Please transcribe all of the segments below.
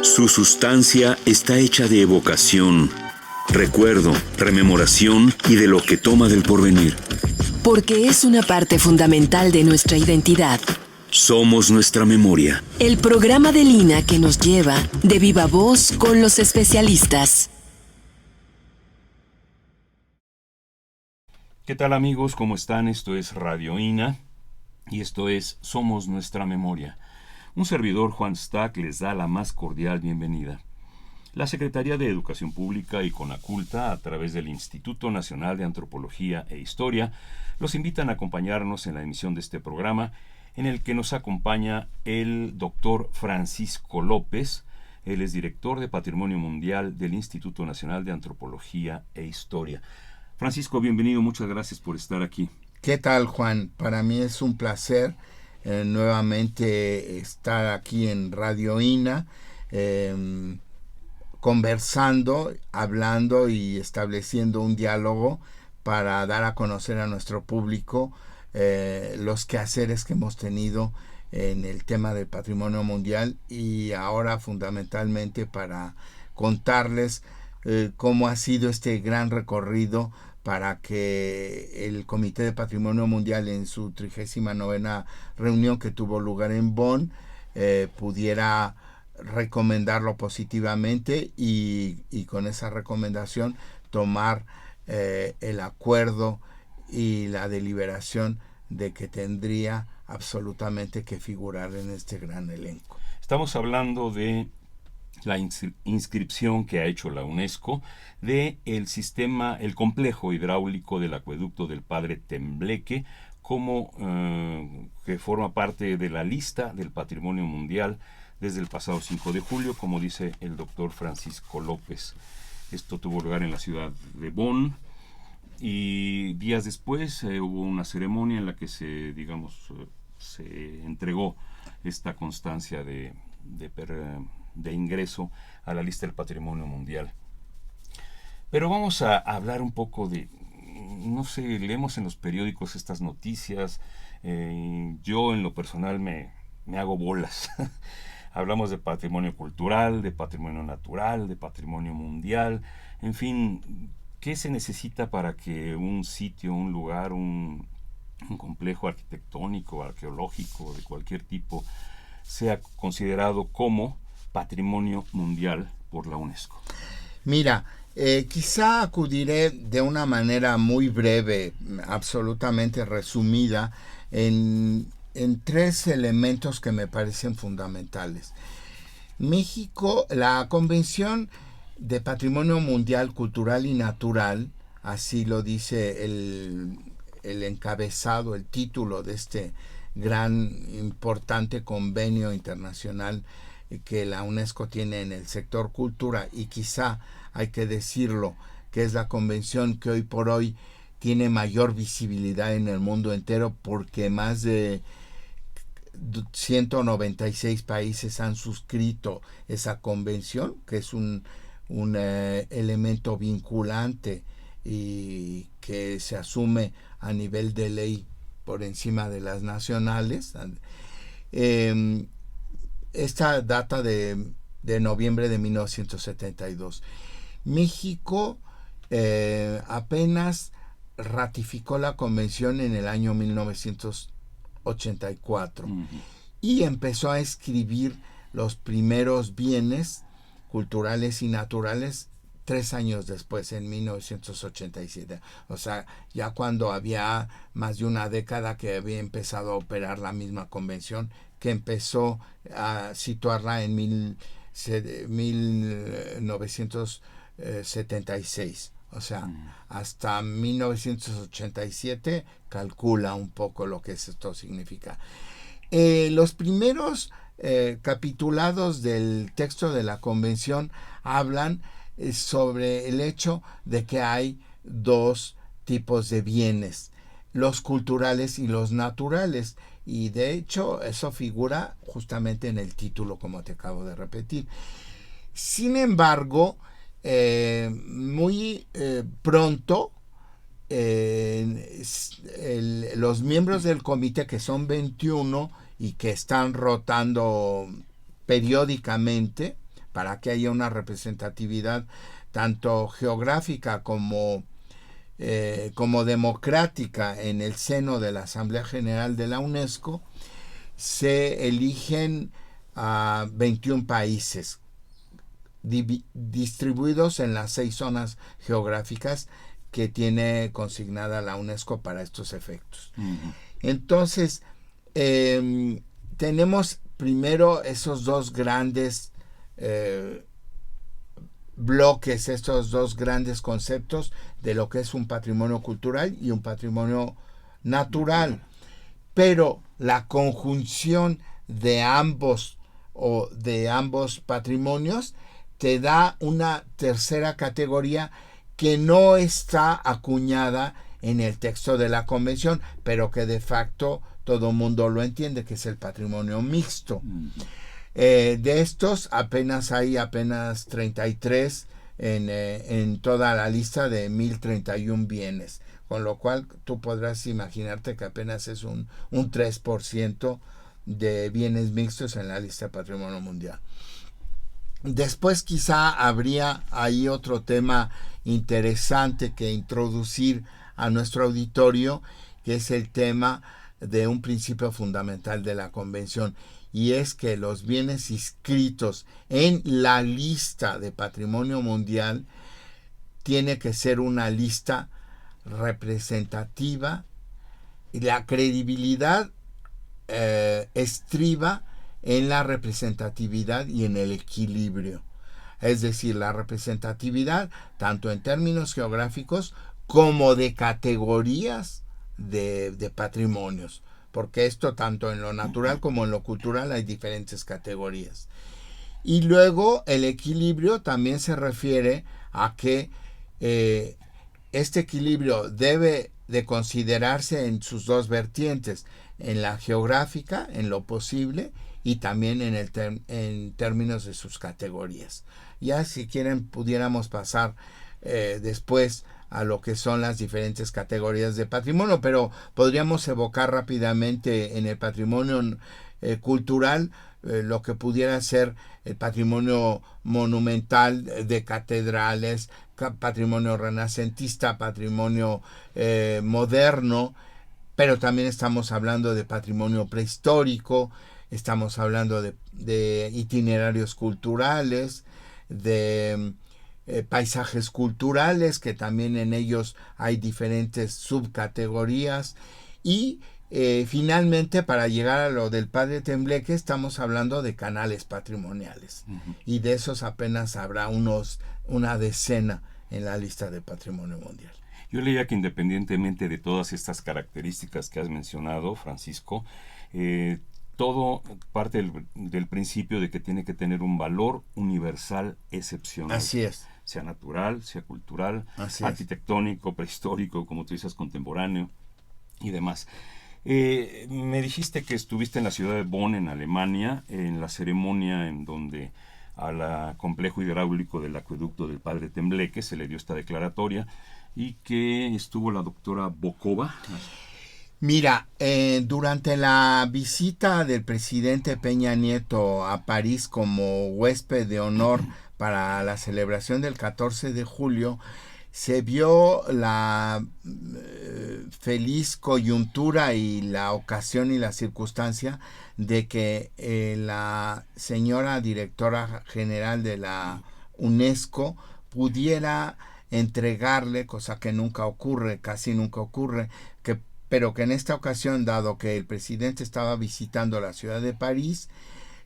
Su sustancia está hecha de evocación, recuerdo, rememoración y de lo que toma del porvenir. Porque es una parte fundamental de nuestra identidad. Somos nuestra memoria. El programa de Lina que nos lleva de viva voz con los especialistas. ¿Qué tal, amigos? ¿Cómo están? Esto es Radio INA y esto es Somos Nuestra Memoria. Un servidor, Juan Stack, les da la más cordial bienvenida. La Secretaría de Educación Pública y Conaculta, a través del Instituto Nacional de Antropología e Historia, los invitan a acompañarnos en la emisión de este programa, en el que nos acompaña el doctor Francisco López. Él es director de Patrimonio Mundial del Instituto Nacional de Antropología e Historia. Francisco, bienvenido, muchas gracias por estar aquí. ¿Qué tal, Juan? Para mí es un placer nuevamente estar aquí en Radio INA, conversando, hablando y estableciendo un diálogo para dar a conocer a nuestro público los quehaceres que hemos tenido en el tema del patrimonio mundial y ahora fundamentalmente para contarles cómo ha sido este gran recorrido para que el Comité de Patrimonio Mundial en su 39ª reunión que tuvo lugar en Bonn pudiera recomendarlo positivamente y con esa recomendación tomar el acuerdo y la deliberación de que tendría absolutamente que figurar en este gran elenco. Estamos hablando de la inscripción que ha hecho la UNESCO de el complejo hidráulico del acueducto del Padre Tembleque como que forma parte de la lista del Patrimonio Mundial desde el pasado 5 de julio, como dice el doctor Francisco López. Esto tuvo lugar en la ciudad de Bonn y días después hubo una ceremonia en la que se entregó esta constancia de ingreso a la lista del Patrimonio Mundial. Pero vamos a hablar un poco de, leemos en los periódicos estas noticias, yo en lo personal me hago bolas. Hablamos de patrimonio cultural, de patrimonio natural, de patrimonio mundial, en fin, ¿qué se necesita para que un sitio, un lugar, un complejo arquitectónico, arqueológico, de cualquier tipo, sea considerado como patrimonio mundial por la UNESCO? Mira, quizá acudiré de una manera muy breve, absolutamente resumida, en tres elementos que me parecen fundamentales. México, la Convención de Patrimonio Mundial Cultural y Natural, así lo dice el encabezado, el título de este gran, importante convenio internacional que la UNESCO tiene en el sector cultura, y quizá hay que decirlo, que es la convención que hoy por hoy tiene mayor visibilidad en el mundo entero, porque más de 196 países han suscrito esa convención, que es un elemento vinculante y que se asume a nivel de ley por encima de las nacionales. Esta data de noviembre de 1972. México apenas ratificó la convención en el año 1984 y empezó a escribir los primeros bienes culturales y naturales 3 años después, en 1987. O sea, ya cuando había más de una década que había empezado a operar la misma convención, que empezó a situarla en 1976. O sea, hasta 1987 calcula un poco lo que esto significa. Los primeros capitulados del texto de la convención hablan sobre el hecho de que hay dos tipos de bienes, los culturales y los naturales, y de hecho eso figura justamente en el título, como te acabo de repetir. Sin embargo, muy pronto los miembros del comité, que son 21 y que están rotando periódicamente, para que haya una representatividad tanto geográfica como democrática en el seno de la Asamblea General de la UNESCO, se eligen a 21 países distribuidos en las 6 zonas geográficas que tiene consignada la UNESCO para estos efectos. Entonces, tenemos primero esos dos grandes bloques, estos dos grandes conceptos de lo que es un patrimonio cultural y un patrimonio natural. Pero la conjunción de ambos patrimonios te da una tercera categoría que no está acuñada en el texto de la convención, pero que de facto todo mundo lo entiende, que es el patrimonio mixto. De estos hay apenas 33 en toda la lista de 1031 bienes, con lo cual tú podrás imaginarte que apenas es un 3% de bienes mixtos en la lista de Patrimonio Mundial. Después quizá habría ahí otro tema interesante que introducir a nuestro auditorio, que es el tema de un principio fundamental de la Convención, y es que los bienes inscritos en la lista de Patrimonio Mundial tiene que ser una lista representativa, y la credibilidad estriba en la representatividad y en el equilibrio. Es decir, la representatividad tanto en términos geográficos como de categorías de patrimonios, porque esto tanto en lo natural como en lo cultural hay diferentes categorías. Y luego el equilibrio también se refiere a que este equilibrio debe de considerarse en sus dos vertientes, en la geográfica, en lo posible, y también en términos de sus categorías. Ya si quieren pudiéramos pasar después a lo que son las diferentes categorías de patrimonio, pero podríamos evocar rápidamente en el patrimonio cultural lo que pudiera ser el patrimonio monumental de catedrales, patrimonio renacentista, patrimonio moderno, pero también estamos hablando de patrimonio prehistórico, estamos hablando de itinerarios culturales, de paisajes culturales, que también en ellos hay diferentes subcategorías, y finalmente, para llegar a lo del Padre Tembleque, estamos hablando de canales patrimoniales, y de esos apenas habrá una decena en la lista de Patrimonio Mundial. Yo leía que independientemente de todas estas características que has mencionado, Francisco, todo parte del principio de que tiene que tener un valor universal excepcional. Así es. Sea natural, sea cultural, Así arquitectónico, prehistórico, como tú dices, contemporáneo y demás. Me dijiste que estuviste en la ciudad de Bonn, en Alemania, en la ceremonia en donde al complejo hidráulico del acueducto del Padre Tembleque se le dio esta declaratoria, y que estuvo la doctora Bokova. Mira, durante la visita del presidente Peña Nieto a París como huésped de honor para la celebración del 14 de julio, se vio la feliz coyuntura y la ocasión y la circunstancia de que la señora directora general de la UNESCO pudiera entregarle, cosa que nunca ocurre, casi nunca ocurre, pero que en esta ocasión, dado que el presidente estaba visitando la ciudad de París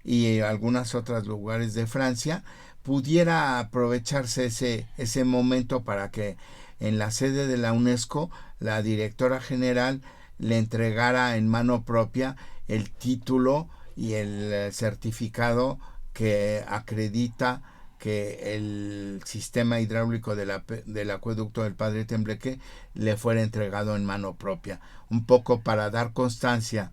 y algunos otros lugares de Francia, pudiera aprovecharse ese momento para que en la sede de la UNESCO la directora general le entregara en mano propia el título y el certificado que acredita que el sistema hidráulico del acueducto del Padre Tembleque le fuera entregado en mano propia, un poco para dar constancia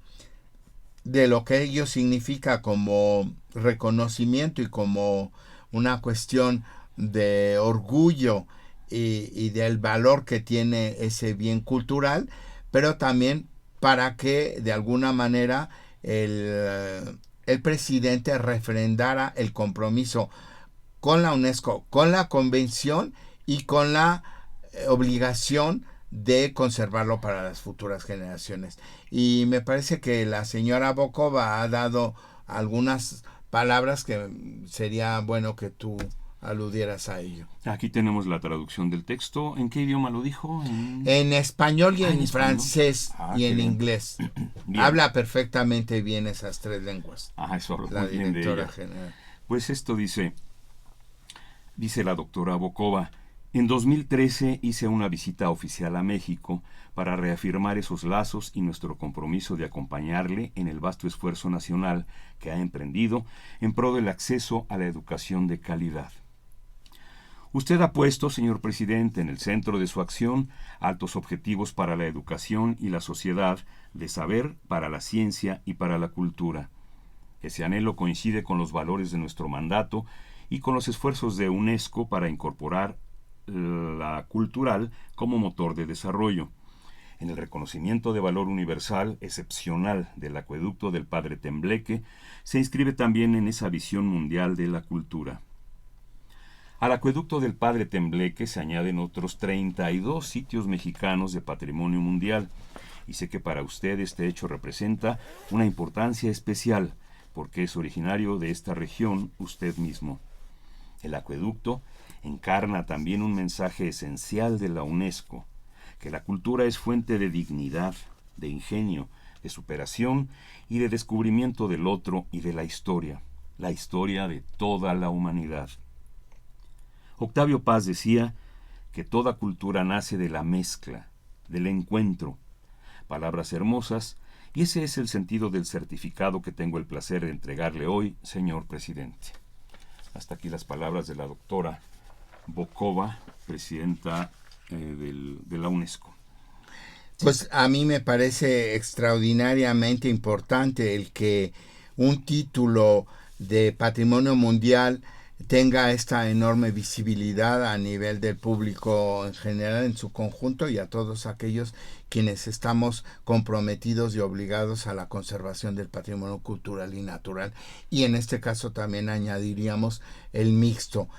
de lo que ello significa como reconocimiento y como una cuestión de orgullo y del valor que tiene ese bien cultural, pero también para que de alguna manera el presidente refrendara el compromiso con la UNESCO, con la convención y con la obligación de conservarlo para las futuras generaciones. Y me parece que la señora Bokova ha dado algunas palabras que sería bueno que tú aludieras a ello. Aquí tenemos la traducción del texto. ¿En qué idioma lo dijo? En español y en español. francés y en Bien. inglés. Bien. Habla perfectamente bien esas 3 lenguas. Eso habla La muy bien de directora ella. general. Pues esto dice la doctora Bokova: en 2013 hice una visita oficial a México para reafirmar esos lazos y nuestro compromiso de acompañarle en el vasto esfuerzo nacional que ha emprendido en pro del acceso a la educación de calidad. Usted ha puesto, señor presidente, en el centro de su acción altos objetivos para la educación y la sociedad de saber, para la ciencia y para la cultura. Ese anhelo coincide con los valores de nuestro mandato y con los esfuerzos de UNESCO para incorporar la cultural como motor de desarrollo. En el reconocimiento de valor universal excepcional del acueducto del Padre Tembleque se inscribe también en esa visión mundial de la cultura. Al acueducto del Padre Tembleque se añaden otros 32 sitios mexicanos de patrimonio mundial, y sé que para usted este hecho representa una importancia especial, porque es originario de esta región usted mismo. El acueducto encarna también un mensaje esencial de la UNESCO, que la cultura es fuente de dignidad, de ingenio, de superación y de descubrimiento del otro y de la historia de toda la humanidad. Octavio Paz decía que toda cultura nace de la mezcla, del encuentro. Palabras hermosas, y ese es el sentido del certificado que tengo el placer de entregarle hoy, señor presidente. Hasta aquí las palabras de la doctora Bokova, presidenta de la UNESCO. Pues a mí me parece extraordinariamente importante el que un título de patrimonio mundial tenga esta enorme visibilidad a nivel del público en general, en su conjunto, y a todos aquellos quienes estamos comprometidos y obligados a la conservación del patrimonio cultural y natural, y en este caso también añadiríamos el mixto.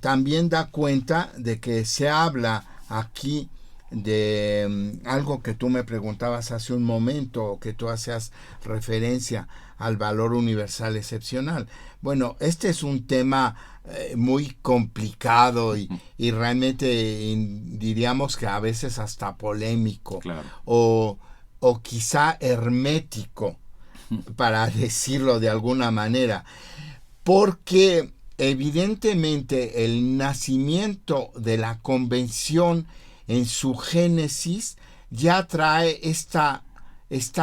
También da cuenta de que se habla aquí de algo que tú me preguntabas hace un momento, o que tú hacías referencia al valor universal excepcional. Bueno, este es un tema muy complicado y realmente diríamos que a veces hasta polémico, Claro. o quizá hermético, para decirlo de alguna manera, porque evidentemente el nacimiento de la convención en su génesis ya trae esta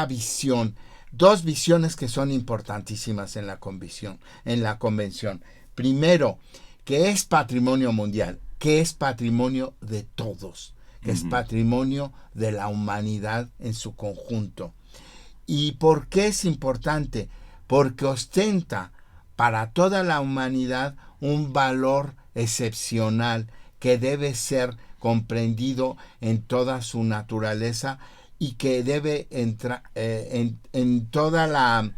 visión, 2 visiones que son importantísimas en la convención. Primero, que es patrimonio mundial, que es patrimonio de todos, que es patrimonio de la humanidad en su conjunto. ¿Y por qué es importante? Porque ostenta para toda la humanidad un valor excepcional que debe ser comprendido en toda su naturaleza y que debe entrar en toda la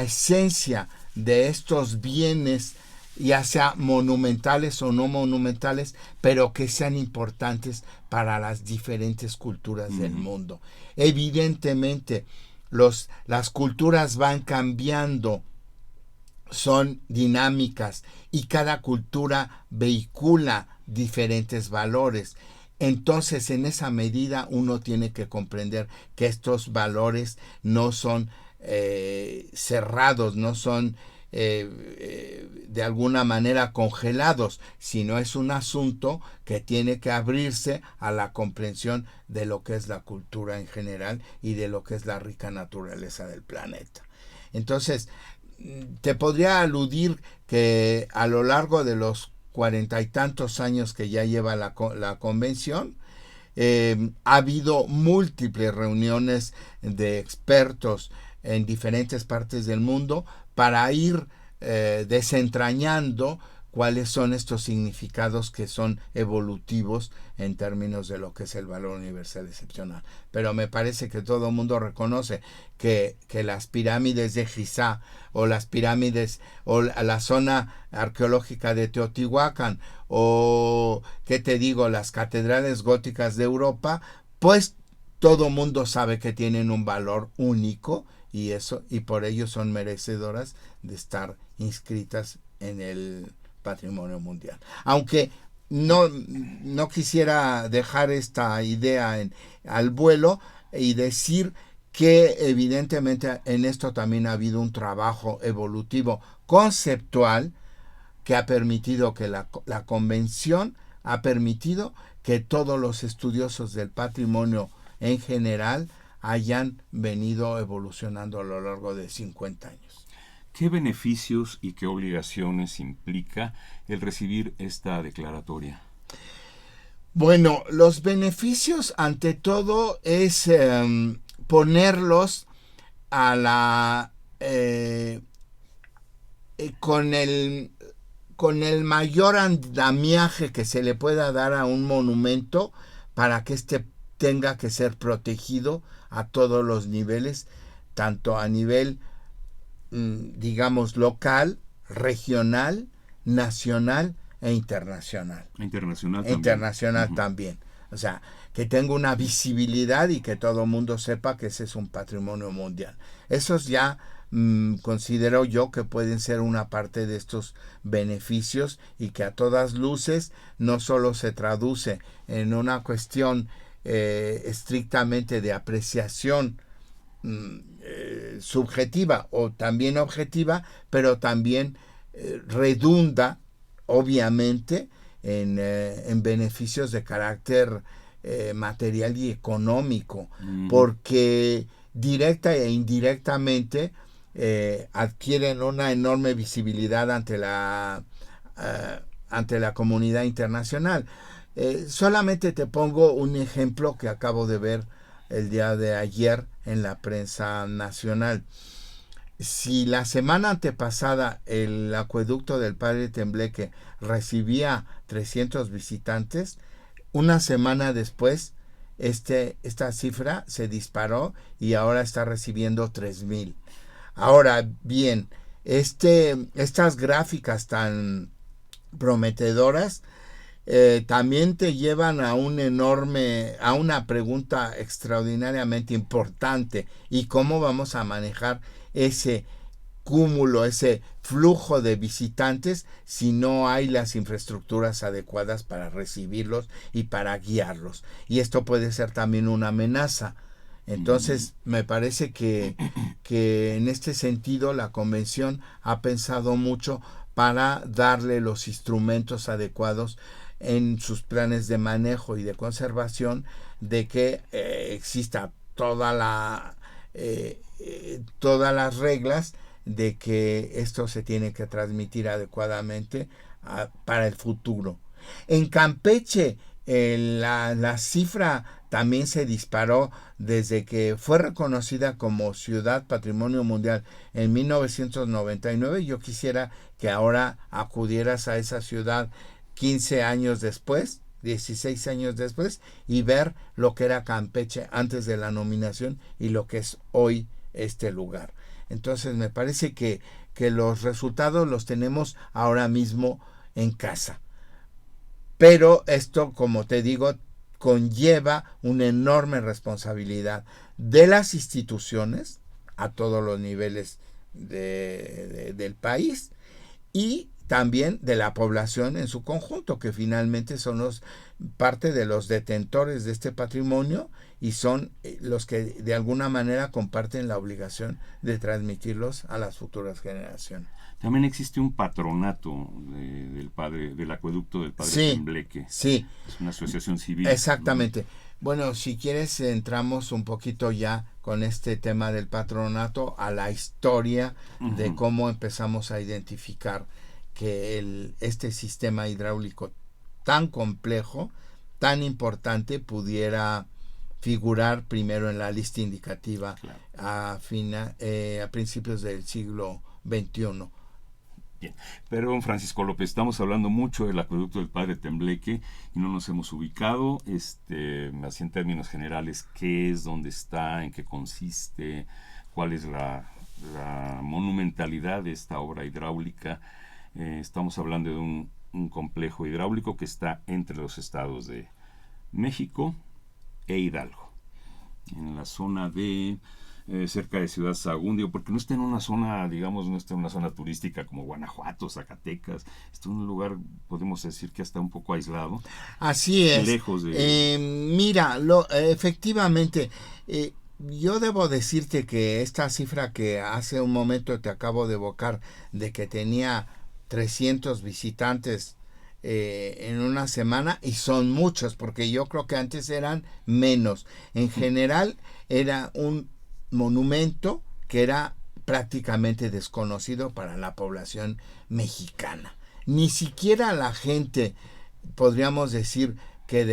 esencia de estos bienes, ya sea monumentales o no monumentales, pero que sean importantes para las diferentes culturas del mundo. Evidentemente, las culturas van cambiando, son dinámicas, y cada cultura vehicula diferentes valores. Entonces, en esa medida, uno tiene que comprender que estos valores no son cerrados, no son de alguna manera congelados, sino es un asunto que tiene que abrirse a la comprensión de lo que es la cultura en general y de lo que es la rica naturaleza del planeta. Entonces, te podría aludir que a lo largo de los 40 y tantos años que ya lleva la convención, ha habido múltiples reuniones de expertos en diferentes partes del mundo para ir desentrañando cuáles son estos significados que son evolutivos en términos de lo que es el valor universal excepcional. Pero me parece que todo el mundo reconoce que las pirámides de Giza o las pirámides o la zona arqueológica de Teotihuacán o, ¿qué te digo?, las catedrales góticas de Europa, pues todo mundo sabe que tienen un valor único y por ello son merecedoras de estar inscritas en el patrimonio mundial. Aunque no quisiera dejar esta idea al vuelo y decir que evidentemente en esto también ha habido un trabajo evolutivo conceptual que ha permitido que la convención ha permitido que todos los estudiosos del patrimonio en general hayan venido evolucionando a lo largo de 50 años. ¿Qué beneficios y qué obligaciones implica el recibir esta declaratoria? Bueno, los beneficios ante todo es ponerlos a la con el mayor andamiaje que se le pueda dar a un monumento para que éste tenga que ser protegido a todos los niveles, tanto a nivel digamos local, regional, nacional e internacional. Internacional también. O sea, que tenga una visibilidad y que todo el mundo sepa que ese es un patrimonio mundial. Esos ya considero yo que pueden ser una parte de estos beneficios y que a todas luces no solo se traduce en una cuestión estrictamente de apreciación subjetiva o también objetiva, pero también redunda obviamente en beneficios de carácter material y económico, porque directa e indirectamente adquieren una enorme visibilidad ante la comunidad internacional. Solamente te pongo un ejemplo que acabo de ver el día de ayer en la prensa nacional. Si la semana antepasada el acueducto del Padre Tembleque recibía 300 visitantes, una semana después esta cifra se disparó y ahora está recibiendo 3,000. Ahora bien, estas gráficas tan prometedoras también te llevan a una pregunta extraordinariamente importante: ¿y cómo vamos a manejar ese cúmulo, ese flujo de visitantes si no hay las infraestructuras adecuadas para recibirlos y para guiarlos? Y esto puede ser también una amenaza. Entonces, me parece que en este sentido la convención ha pensado mucho para darle los instrumentos adecuados en sus planes de manejo y de conservación, de que exista todas las reglas de que esto se tiene que transmitir adecuadamente para el futuro. En Campeche la cifra también se disparó desde que fue reconocida como Ciudad Patrimonio Mundial en 1999. Yo quisiera que ahora acudieras a esa ciudad 15 años después, 16 años después, y ver lo que era Campeche antes de la nominación y lo que es hoy este lugar. Entonces me parece que los resultados los tenemos ahora mismo en casa. Pero esto, como te digo, conlleva una enorme responsabilidad de las instituciones a todos los niveles del país y también de la población en su conjunto, que finalmente son parte de los detentores de este patrimonio y son los que de alguna manera comparten la obligación de transmitirlos a las futuras generaciones. También existe un patronato del acueducto del Padre Tembleque. Sí. Es una asociación civil. Exactamente. Bueno, si quieres entramos un poquito ya con este tema del patronato a la historia de cómo empezamos a identificar que este sistema hidráulico tan complejo, tan importante, pudiera figurar primero en la lista indicativa a principios del siglo XXI. Bien, pero don Francisco López, estamos hablando mucho del acueducto del Padre Tembleque y no nos hemos ubicado, así en términos generales, qué es, dónde está, en qué consiste, cuál es la monumentalidad de esta obra hidráulica. Estamos hablando de un complejo hidráulico que está entre los estados de México e Hidalgo, en la zona de cerca de Ciudad Sagún, porque no está en una zona, digamos, no está en una zona turística como Guanajuato, Zacatecas, está en un lugar, podemos decir que está un poco aislado. Así es. Lejos de... Mira, efectivamente, yo debo decirte que esta cifra que hace un momento te acabo de evocar, de que tenía 300 visitantes en una semana, y son muchos, porque yo creo que antes eran menos. En general era un monumento que era prácticamente desconocido para la población mexicana. Ni siquiera la gente, podríamos decir que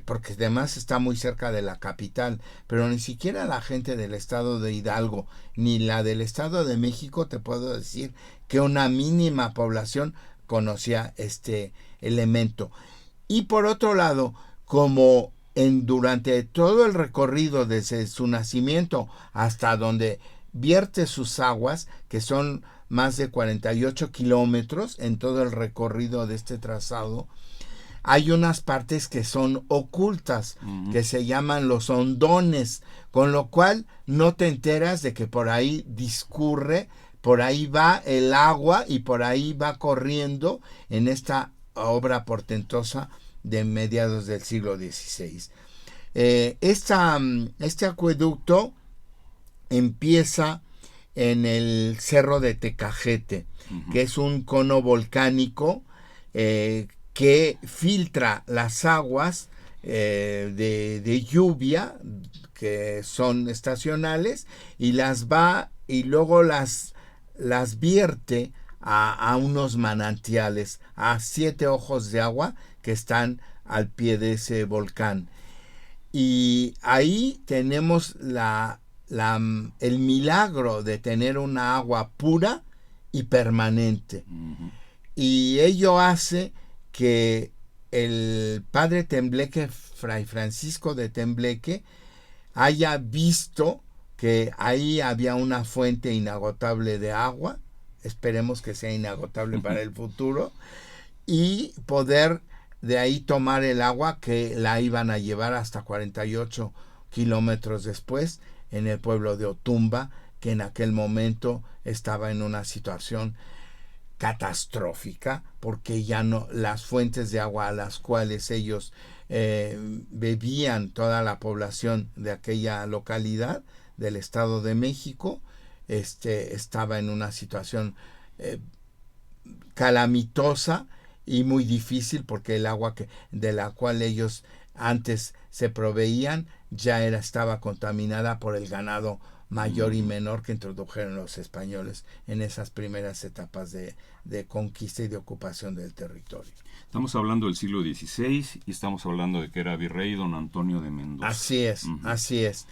porque además está muy cerca de la capital, pero ni siquiera la gente del estado de Hidalgo ni la del estado de México, te puedo decir que una mínima población conocía este elemento. Y por otro lado, como durante todo el recorrido desde su nacimiento hasta donde vierte sus aguas, que son más de 48 kilómetros en todo el recorrido de este trazado, hay unas partes que son ocultas, que se llaman los hondones, con lo cual no te enteras de que por ahí discurre, por ahí va el agua y por ahí va corriendo en esta obra portentosa de mediados del siglo XVI. Este acueducto empieza en el Cerro de Tecajete, que es un cono volcánico que filtra las aguas de lluvia, que son estacionales, y las va y luego las vierte a unos manantiales, a 7 ojos de agua que están al pie de ese volcán. Y ahí tenemos el milagro de tener una agua pura y permanente. Y ello hace que el padre Tembleque, Fray Francisco de Tembleque, haya visto que ahí había una fuente inagotable de agua, esperemos que sea inagotable para el futuro, y poder de ahí tomar el agua que la iban a llevar hasta 48 kilómetros después en el pueblo de Otumba, que en aquel momento estaba en una situación catastrófica, porque ya no, las fuentes de agua a las cuales ellos bebían, toda la población de aquella localidad del Estado de México, estaba en una situación calamitosa y muy difícil, porque el agua de la cual ellos antes se proveían ya estaba contaminada por el ganado mayor y menor que introdujeron los españoles en esas primeras etapas de conquista y de ocupación del territorio. Estamos hablando del siglo XVI y estamos hablando de que era virrey don Antonio de Mendoza. Así es, así es.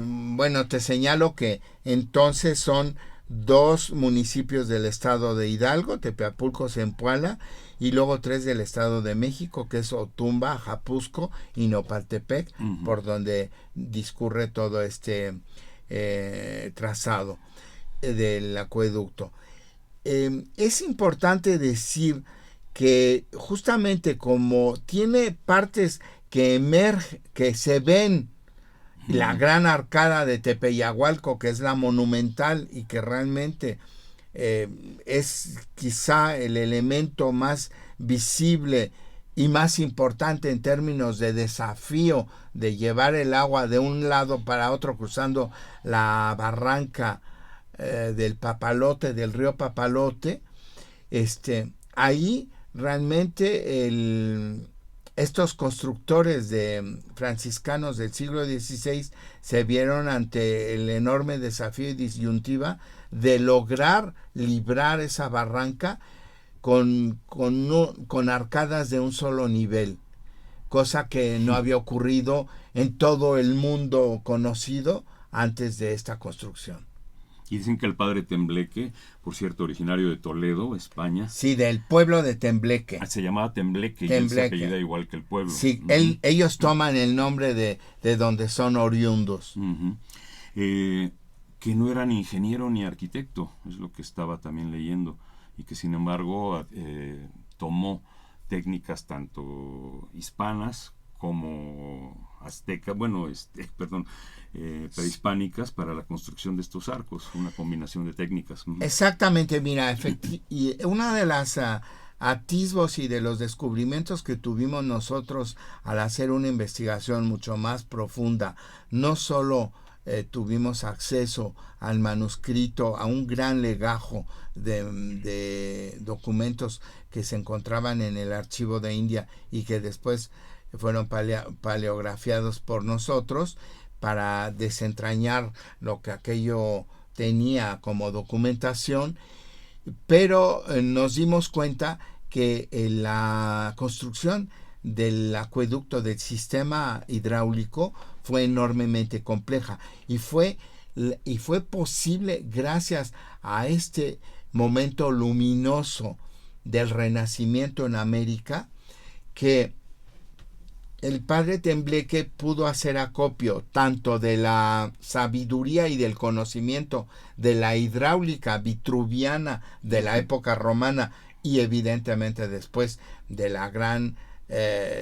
Bueno, te señalo que entonces son 2 municipios del estado de Hidalgo, Tepeapulco, Zempoala, y luego 3 del estado de México, que es Otumba, Ajapusco y Nopaltepec, por donde discurre todo este trazado del acueducto. Es importante decir que justamente como tiene partes que se ven, la gran arcada de Tepeyagualco, que es la monumental y que realmente es quizá el elemento más visible y más importante en términos de desafío de llevar el agua de un lado para otro cruzando la barranca del Papalote, del río Papalote. Ahí realmente estos constructores franciscanos del siglo XVI se vieron ante el enorme desafío y disyuntiva de lograr librar esa barranca con arcadas de un solo nivel, cosa que no había ocurrido en todo el mundo conocido antes de esta construcción. Y dicen que el padre Tembleque, por cierto, originario de Toledo, España. Sí, del pueblo de Tembleque. Se llamaba Tembleque, y él se apellida igual que el pueblo. Sí, ellos toman el nombre de donde son oriundos. Que no era ni ingeniero ni arquitecto, es lo que estaba también leyendo, y que sin embargo tomó técnicas tanto hispanas como aztecas, prehispánicas para la construcción de estos arcos, una combinación de técnicas. Exactamente, mira, y una de las atisbos y de los descubrimientos que tuvimos nosotros al hacer una investigación mucho más profunda, no solo tuvimos acceso al manuscrito, a un gran legajo de documentos que se encontraban en el archivo de India y que después fueron paleografiados por nosotros para desentrañar lo que aquello tenía como documentación, pero nos dimos cuenta que la construcción del acueducto, del sistema hidráulico, fue enormemente compleja y fue posible gracias a este momento luminoso del Renacimiento en América, que el padre Tembleque pudo hacer acopio tanto de la sabiduría y del conocimiento de la hidráulica vitruviana de la época romana y evidentemente después de la gran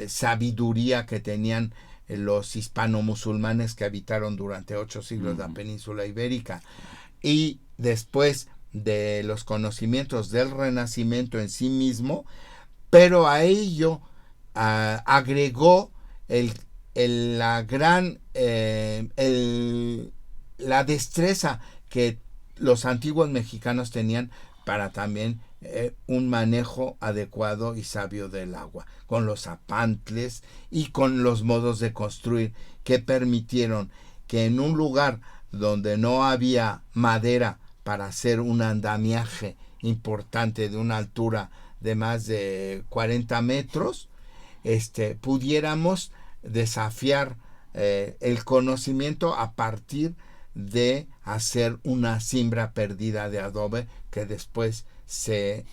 sabiduría que tenían los hispano-musulmanes que habitaron durante 8 siglos la península ibérica, y después de los conocimientos del Renacimiento en sí mismo, pero a ello agregó la destreza que los antiguos mexicanos tenían para también un manejo adecuado y sabio del agua, con los zapantles y con los modos de construir que permitieron que en un lugar donde no había madera para hacer un andamiaje importante de una altura de más de 40 metros, pudiéramos desafiar el conocimiento a partir de hacer una cimbra perdida de adobe que después se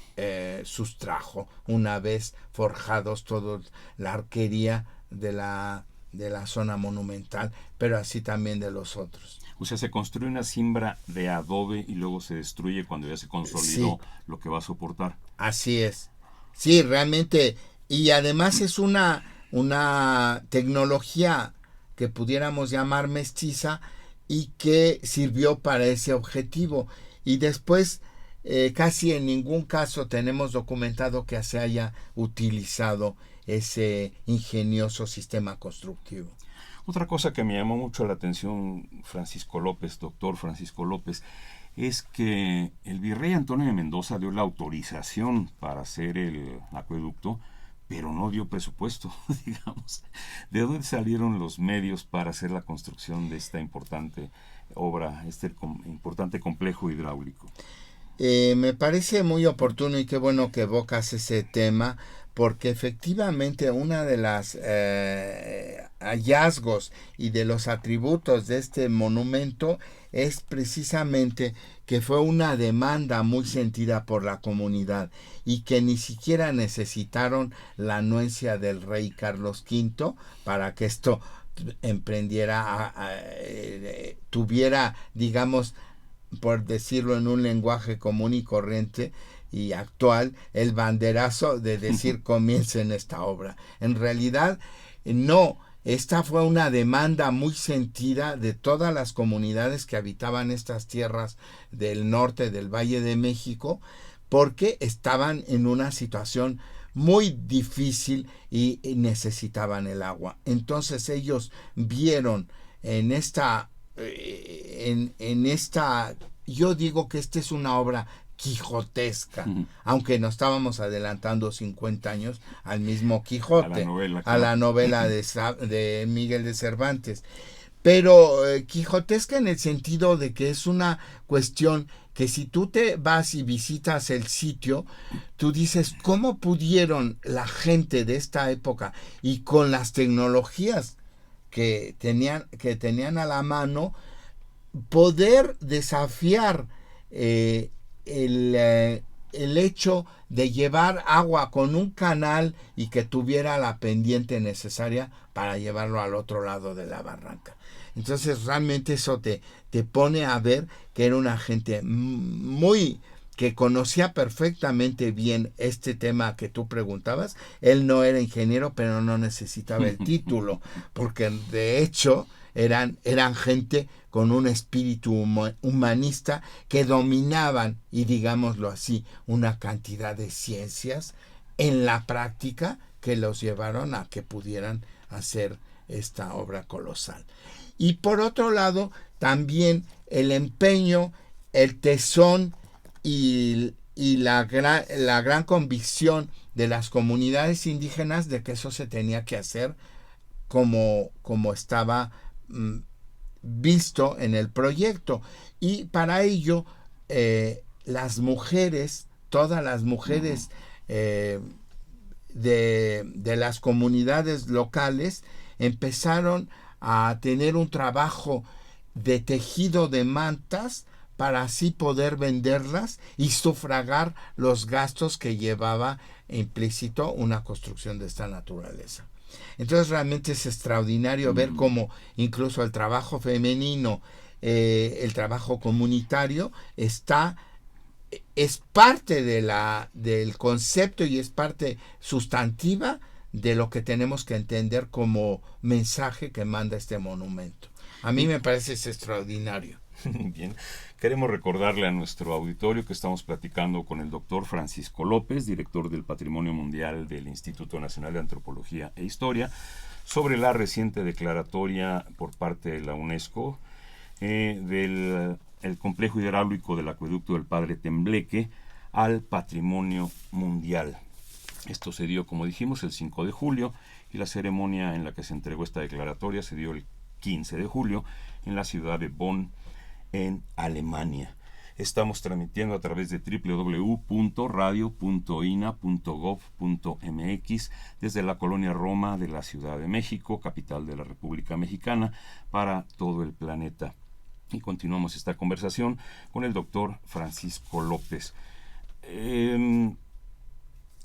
sustrajo una vez forjados toda la arquería de la zona monumental, pero así también de los otros. O sea, se construye una cimbra de adobe y luego se destruye cuando ya se consolidó lo que va a soportar. Así es. Sí, realmente, y además es una tecnología que pudiéramos llamar mestiza y que sirvió para ese objetivo. Y después casi en ningún caso tenemos documentado que se haya utilizado ese ingenioso sistema constructivo. Otra cosa que me llamó mucho la atención, doctor Francisco López, es que el virrey Antonio de Mendoza dio la autorización para hacer el acueducto, pero no dio presupuesto, digamos. ¿De dónde salieron los medios para hacer la construcción de esta importante obra, importante complejo hidráulico? Me parece muy oportuno y qué bueno que evocas ese tema, porque efectivamente una de las hallazgos y de los atributos de este monumento es precisamente que fue una demanda muy sentida por la comunidad y que ni siquiera necesitaron la anuencia del rey Carlos V para que esto tuviera, digamos, por decirlo en un lenguaje común y corriente y actual, el banderazo de decir comiencen esta obra. En realidad, no. Esta fue una demanda muy sentida de todas las comunidades que habitaban estas tierras del norte del Valle de México, porque estaban en una situación muy difícil y necesitaban el agua. Entonces ellos vieron en esta, yo digo que esta es una obra quijotesca, aunque nos estábamos adelantando 50 años al mismo Quijote, a la novela de Miguel de Cervantes, pero quijotesca en el sentido de que es una cuestión que si tú te vas y visitas el sitio, tú dices, ¿cómo pudieron la gente de esta época y con las tecnologías que tenían a la mano poder desafiar el hecho de llevar agua con un canal y que tuviera la pendiente necesaria para llevarlo al otro lado de la barranca. Entonces realmente eso te pone a ver que era una gente que conocía perfectamente bien este tema que tú preguntabas. Él no era ingeniero, pero no necesitaba el título, porque de hecho eran gente con un espíritu humanista que dominaban, y digámoslo así, una cantidad de ciencias en la práctica que los llevaron a que pudieran hacer esta obra colosal. Y por otro lado, también el empeño, el tesón y la gran convicción de las comunidades indígenas de que eso se tenía que hacer como estaba visto en el proyecto. Y para ello las mujeres, todas las mujeres de las comunidades locales empezaron a tener un trabajo de tejido de mantas para así poder venderlas y sufragar los gastos que llevaba implícito una construcción de esta naturaleza. Entonces realmente es extraordinario ver cómo incluso el trabajo femenino, el trabajo comunitario es parte del concepto y es parte sustantiva de lo que tenemos que entender como mensaje que manda este monumento. A mí me parece extraordinario. Bien, queremos recordarle a nuestro auditorio que estamos platicando con el doctor Francisco López, director del Patrimonio Mundial del Instituto Nacional de Antropología e Historia, sobre la reciente declaratoria por parte de la UNESCO del complejo hidráulico del acueducto del Padre Tembleque al Patrimonio Mundial. Esto se dio, como dijimos, el 5 de julio y la ceremonia en la que se entregó esta declaratoria se dio el 15 de julio en la ciudad de Bonn, en Alemania. Estamos transmitiendo a través de www.radio.ina.gov.mx desde la colonia Roma de la Ciudad de México, capital de la República Mexicana, para todo el planeta. Y continuamos esta conversación con el doctor Francisco López.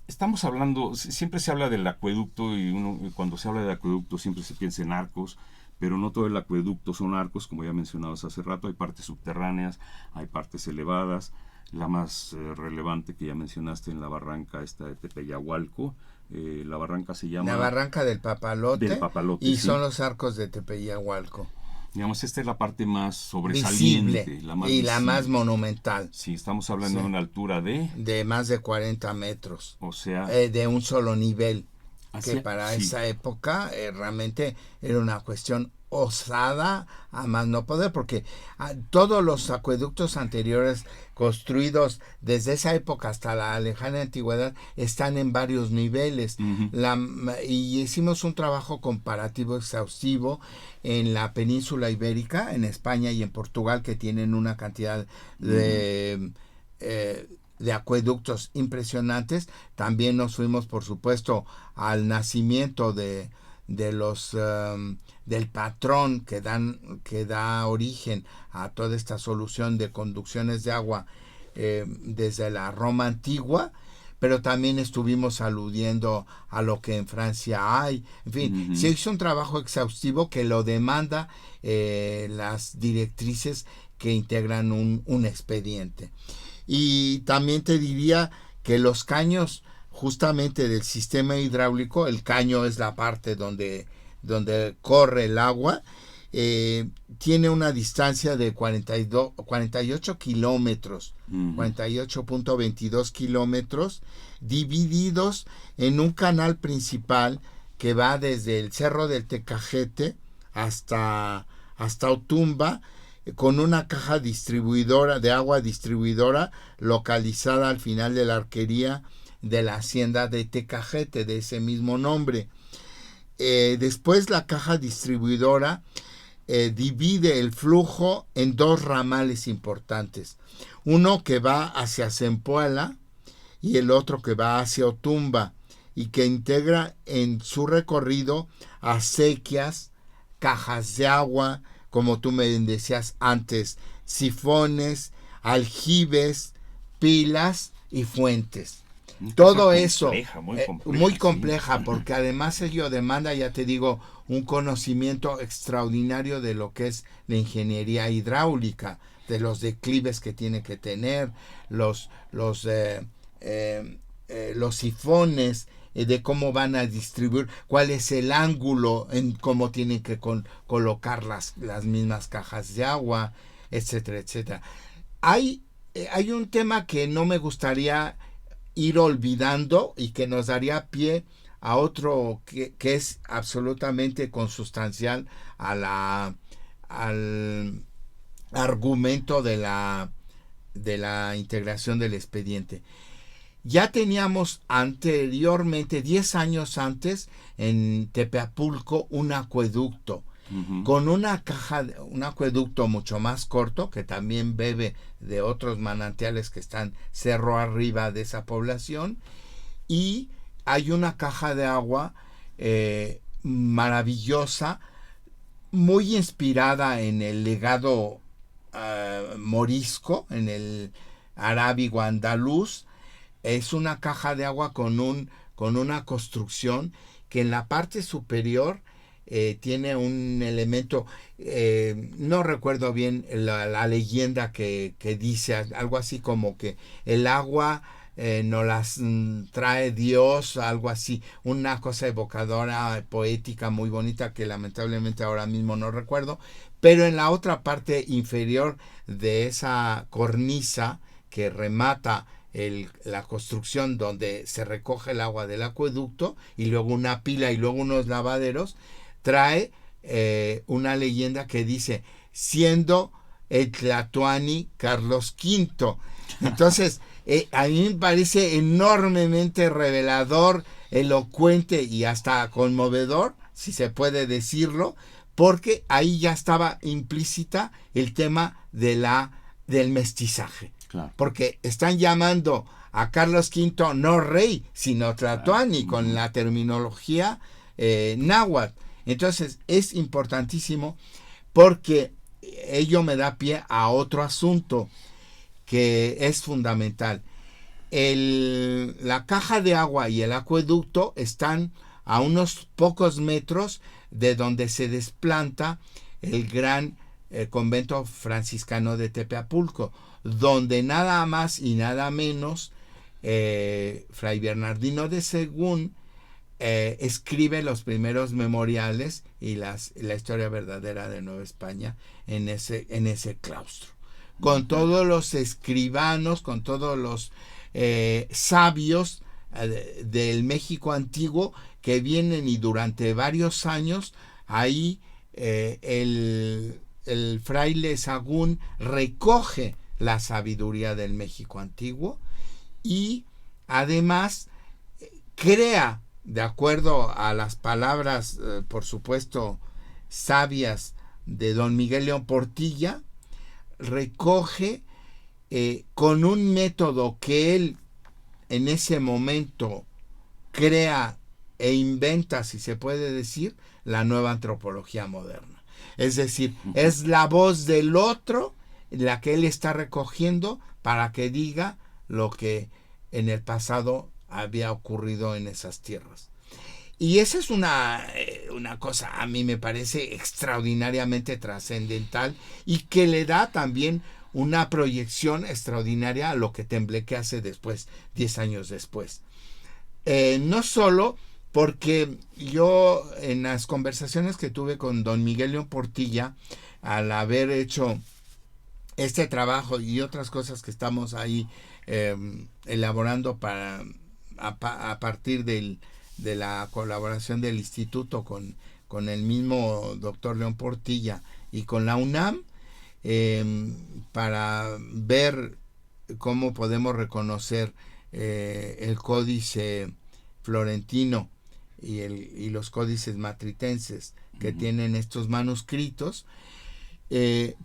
Estamos hablando, siempre se habla del acueducto y cuando se habla de acueducto siempre se piensa en arcos, pero no todo el acueducto son arcos, como ya mencionabas hace rato, hay partes subterráneas, hay partes elevadas, la más relevante que ya mencionaste en la barranca esta de Tepeyahualco, la barranca se llama... La barranca del Papalote, y sí. Son los arcos de Tepeyahualco. Digamos, esta es la parte más sobresaliente. Visible, la más y visible. La más monumental. Sí, estamos hablando de una altura de más de 40 metros. O sea... de un solo nivel. Que para sí. esa época realmente era una cuestión osada a más no poder, porque todos los acueductos anteriores construidos desde esa época hasta la lejana antigüedad están en varios niveles. Y hicimos un trabajo comparativo exhaustivo en la península ibérica, en España y en Portugal, que tienen una cantidad de acueductos impresionantes. También nos fuimos, por supuesto, al nacimiento del patrón que da origen a toda esta solución de conducciones de agua desde la Roma antigua, pero también estuvimos aludiendo a lo que en Francia hay. En fin, se hizo un trabajo exhaustivo que lo demanda las directrices que integran un expediente. Y también te diría que los caños justamente del sistema hidráulico, el caño es la parte donde corre el agua, tiene una distancia de 48 kilómetros, 48.22 kilómetros, divididos en un canal principal que va desde el Cerro del Tecajete hasta Otumba, con una caja distribuidora de agua distribuidora localizada al final de la arquería de la hacienda de Tecajete, de ese mismo nombre. Después la caja distribuidora divide el flujo en dos ramales importantes, uno que va hacia Zempoala y el otro que va hacia Otumba, y que integra en su recorrido acequias, cajas de agua, como tú me decías antes, sifones, aljibes, pilas y fuentes. Todo eso muy compleja, sí. Porque además ello demanda, ya te digo, un conocimiento extraordinario de lo que es la ingeniería hidráulica, de los declives que tiene que tener, los sifones, de cómo van a distribuir, cuál es el ángulo, en cómo tienen que colocar las mismas cajas de agua, etcétera, etcétera. Hay un tema que no me gustaría ir olvidando y que nos daría pie a otro que es absolutamente consustancial al argumento de la integración del expediente. Ya teníamos anteriormente, 10 años antes, en Tepeapulco, un acueducto, con un acueducto mucho más corto, que también bebe de otros manantiales que están cerro arriba de esa población, y hay una caja de agua maravillosa, muy inspirada en el legado morisco, en el arábigo andaluz. Es una caja de agua con una construcción que en la parte superior tiene un elemento, no recuerdo bien la leyenda que dice algo así como que el agua nos las trae Dios, algo así, una cosa evocadora, poética, muy bonita, que lamentablemente ahora mismo no recuerdo, pero en la otra parte inferior de esa cornisa que remata la construcción, donde se recoge el agua del acueducto y luego una pila y luego unos lavaderos, trae una leyenda que dice, siendo el Tlatoani Carlos V. Entonces, a mí me parece enormemente revelador, elocuente y hasta conmovedor, si se puede decirlo, porque ahí ya estaba implícita el tema del mestizaje. Claro. Porque están llamando a Carlos V no rey, sino Tlatoani, con la terminología náhuatl. Entonces es importantísimo, porque ello me da pie a otro asunto que es fundamental. La caja de agua y el acueducto están a unos pocos metros de donde se desplanta el gran convento franciscano de Tepeapulco, donde nada más y nada menos Fray Bernardino de Sahagún escribe los primeros memoriales y la historia verdadera de Nueva España en ese claustro, con todos los escribanos, con todos los sabios del México antiguo que vienen, y durante varios años ahí el fraile Sahagún recoge la sabiduría del México antiguo y además crea, de acuerdo a las palabras, por supuesto, sabias de don Miguel León Portilla, recoge con un método que él en ese momento crea e inventa, si se puede decir, la nueva antropología moderna. Es decir, es la voz del otro la que él está recogiendo para que diga lo que en el pasado había ocurrido en esas tierras. Y esa es una cosa, a mí me parece extraordinariamente trascendental, y que le da también una proyección extraordinaria a lo que Tembleque hace después, 10 años después. No solo porque yo, en las conversaciones que tuve con don Miguel León Portilla, al haber hecho este trabajo y otras cosas que estamos ahí elaborando a partir de la colaboración del instituto con el mismo doctor León Portilla y con la UNAM, para ver cómo podemos reconocer el códice florentino y los códices matritenses que tienen estos manuscritos,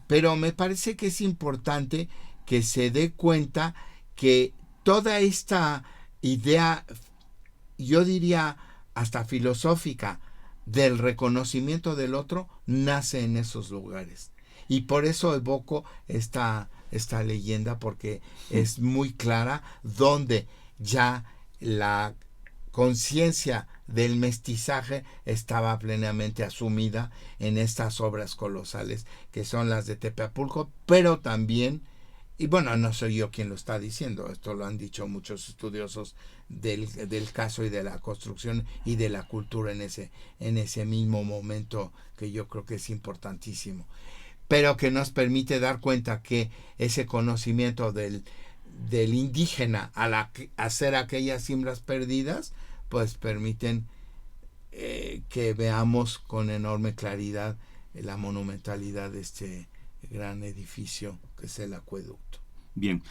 pero me parece que es importante que se dé cuenta que toda esta idea, yo diría hasta filosófica, del reconocimiento del otro nace en esos lugares. Y por eso evoco esta leyenda, porque es muy clara, donde ya la conciencia del mestizaje estaba plenamente asumida en estas obras colosales que son las de Tepeapulco, pero también, y bueno, no soy yo quien lo está diciendo, esto lo han dicho muchos estudiosos del caso y de la construcción y de la cultura en ese mismo momento, que yo creo que es importantísimo, pero que nos permite dar cuenta que ese conocimiento del indígena al hacer aquellas siembras perdidas, pues permiten que veamos con enorme claridad la monumentalidad de este gran edificio que es el acueducto. Bien,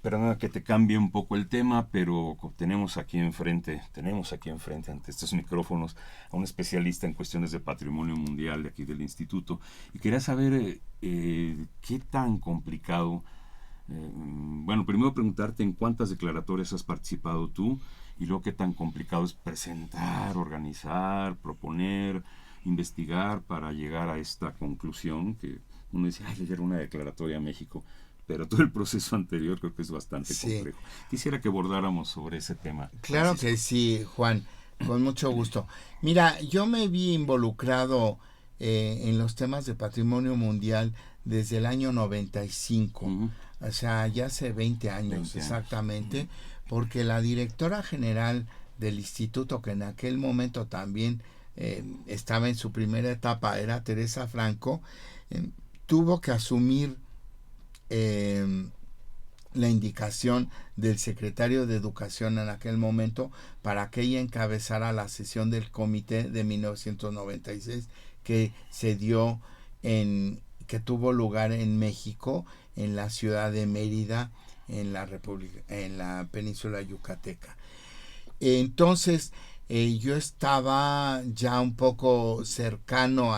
perdona que te cambie un poco el tema, pero tenemos aquí enfrente ante estos micrófonos a un especialista en cuestiones de patrimonio mundial de aquí del instituto, y quería saber qué tan complicado, bueno, primero preguntarte en cuántas declaratorias has participado tú, y luego qué tan complicado es presentar, organizar, proponer, investigar para llegar a esta conclusión, que uno dice, ay, leer una declaratoria a México, pero todo el proceso anterior creo que es bastante complejo. Quisiera que abordáramos sobre ese tema. Claro, Francisco. Que sí, Juan, con mucho gusto. Mira, yo me vi involucrado en los temas de patrimonio mundial desde el año 95, o sea, ya hace 20 años exactamente, porque la directora general del instituto, que en aquel momento también estaba en su primera etapa, era Teresa Franco, tuvo que asumir la indicación del secretario de Educación en aquel momento para que ella encabezara la sesión del comité de 1996 que se dio que tuvo lugar en México, en la ciudad de Mérida, en la península yucateca. Entonces yo estaba ya un poco cercano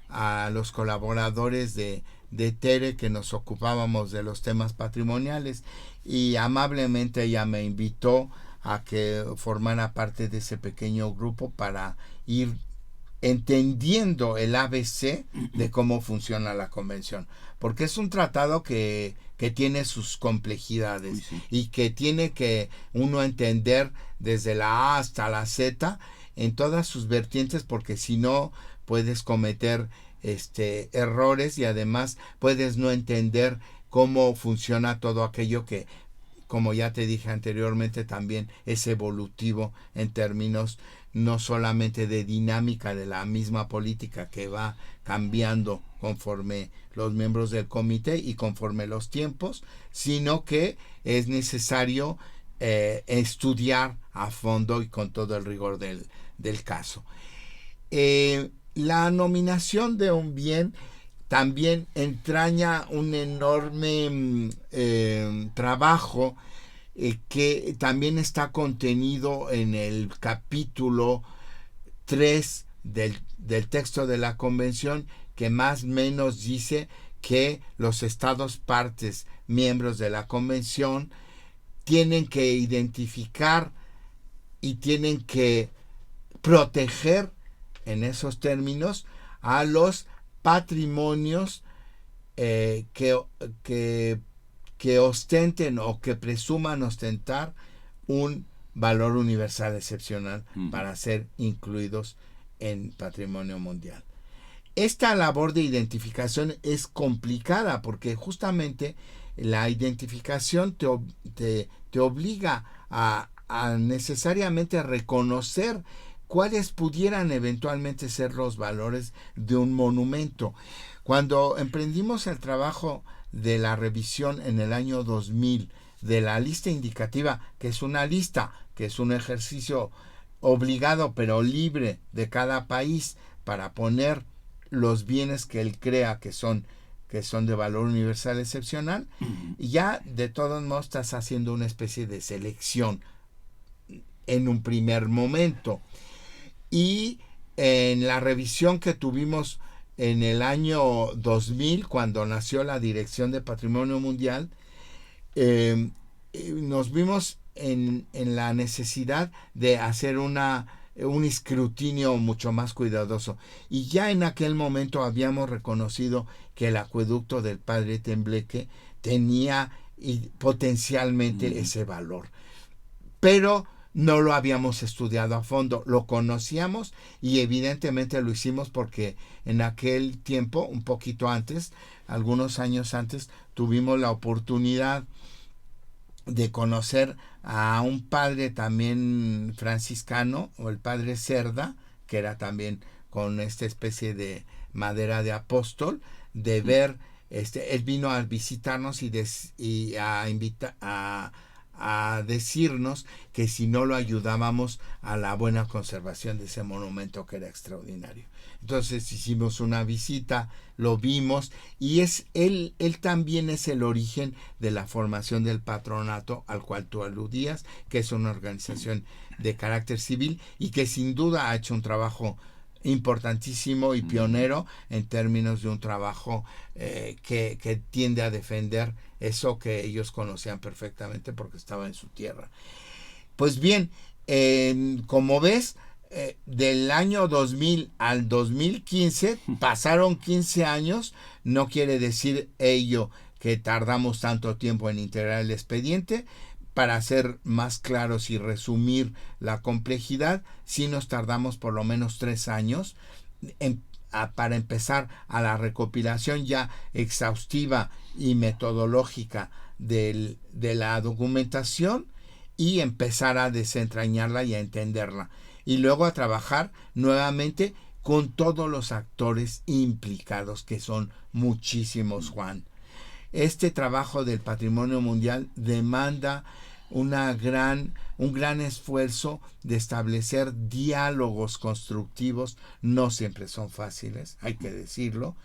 a los colaboradores de Tere, que nos ocupábamos de los temas patrimoniales, y amablemente ella me invitó a que formara parte de ese pequeño grupo para ir entendiendo el ABC de cómo funciona la convención, porque es un tratado que tiene sus complejidades y que tiene que uno entender desde la A hasta la Z en todas sus vertientes, porque si no puedes cometer errores y además puedes no entender cómo funciona todo aquello que, como ya te dije anteriormente, también es evolutivo en términos no solamente de dinámica de la misma política que va cambiando conforme los miembros del comité y conforme los tiempos, sino que es necesario estudiar a fondo y con todo el rigor del caso. La nominación de un bien también entraña un enorme trabajo que también está contenido en el capítulo 3 del texto de la convención, que más o menos dice que los estados partes miembros de la convención tienen que identificar y tienen que proteger en esos términos a los patrimonios que ostenten o que presuman ostentar un valor universal excepcional para ser incluidos en patrimonio mundial. Esta labor de identificación es complicada porque justamente la identificación te obliga a necesariamente reconocer cuáles pudieran eventualmente ser los valores de un monumento. Cuando emprendimos el trabajo de la revisión en el año 2000 de la lista indicativa, que es una lista, que es un ejercicio obligado pero libre de cada país para poner los bienes que él crea que son de valor universal excepcional, y ya de todos modos estás haciendo una especie de selección en un primer momento. Y en la revisión que tuvimos en el año 2000, cuando nació la Dirección de Patrimonio Mundial, nos vimos en la necesidad de hacer una un escrutinio mucho más cuidadoso. Y ya en aquel momento habíamos reconocido que el acueducto del Padre Tembleque tenía potencialmente ese valor. Pero no lo habíamos estudiado a fondo, lo conocíamos y evidentemente lo hicimos porque en aquel tiempo, un poquito antes, algunos años antes, tuvimos la oportunidad de conocer a un padre también franciscano, o el padre Cerda, que era también con esta especie de madera de apóstol, de ver, él vino a visitarnos y a invitar a decirnos que si no lo ayudábamos a la buena conservación de ese monumento que era extraordinario. Entonces hicimos una visita, lo vimos, y él también es el origen de la formación del patronato al cual tú aludías, que es una organización de carácter civil y que sin duda ha hecho un trabajo importantísimo y pionero en términos de un trabajo que tiende a defender eso que ellos conocían perfectamente porque estaba en su tierra. Pues bien, como ves, del año 2000 al 2015 pasaron 15 años, no quiere decir ello que tardamos tanto tiempo en integrar el expediente. Para ser más claros y resumir la complejidad, sí nos tardamos por lo menos 3 años para empezar a la recopilación ya exhaustiva y metodológica de la documentación y empezar a desentrañarla y a entenderla. Y luego a trabajar nuevamente con todos los actores implicados, que son muchísimos, Juan. Este trabajo del patrimonio mundial demanda un gran esfuerzo de establecer diálogos constructivos. No siempre son fáciles, hay que decirlo,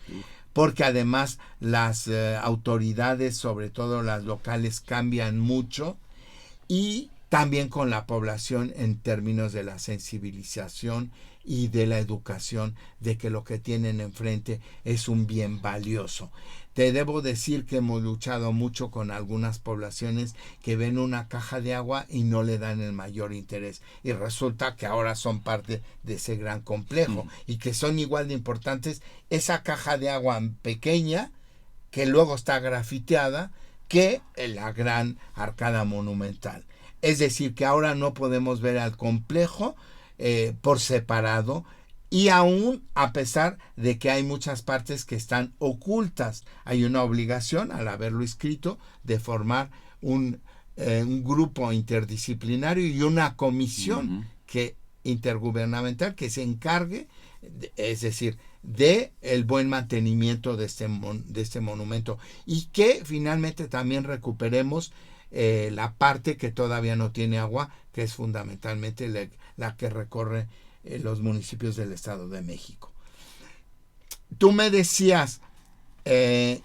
porque además las autoridades, sobre todo las locales, cambian mucho, y también con la población en términos de la sensibilización y de la educación de que lo que tienen enfrente es un bien valioso. Te debo decir que hemos luchado mucho con algunas poblaciones que ven una caja de agua y no le dan el mayor interés. Y resulta que ahora son parte de ese gran complejo y que son igual de importantes esa caja de agua pequeña, que luego está grafiteada, que la gran arcada monumental. Es decir, que ahora no podemos ver al complejo por separado, y aún a pesar de que hay muchas partes que están ocultas, hay una obligación, al haberlo escrito, de formar un grupo interdisciplinario y una comisión intergubernamental que se encargue, es decir, de el buen mantenimiento de este monumento, y que finalmente también recuperemos la parte que todavía no tiene agua, que es fundamentalmente la que recorre los municipios del Estado de México. Tú me decías qué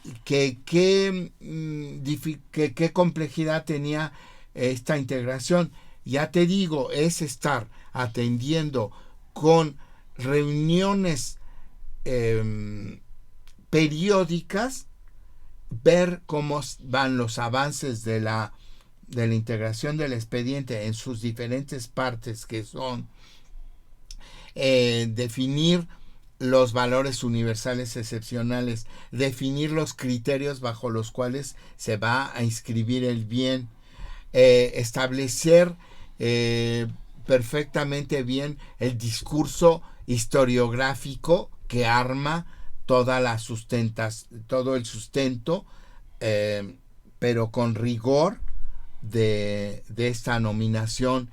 complejidad tenía esta integración. Ya te digo, es estar atendiendo con reuniones periódicas, ver cómo van los avances de la integración del expediente en sus diferentes partes, que son definir los valores universales excepcionales, definir los criterios bajo los cuales se va a inscribir el bien, establecer perfectamente bien el discurso historiográfico que arma todo el sustento, pero con rigor de esta nominación.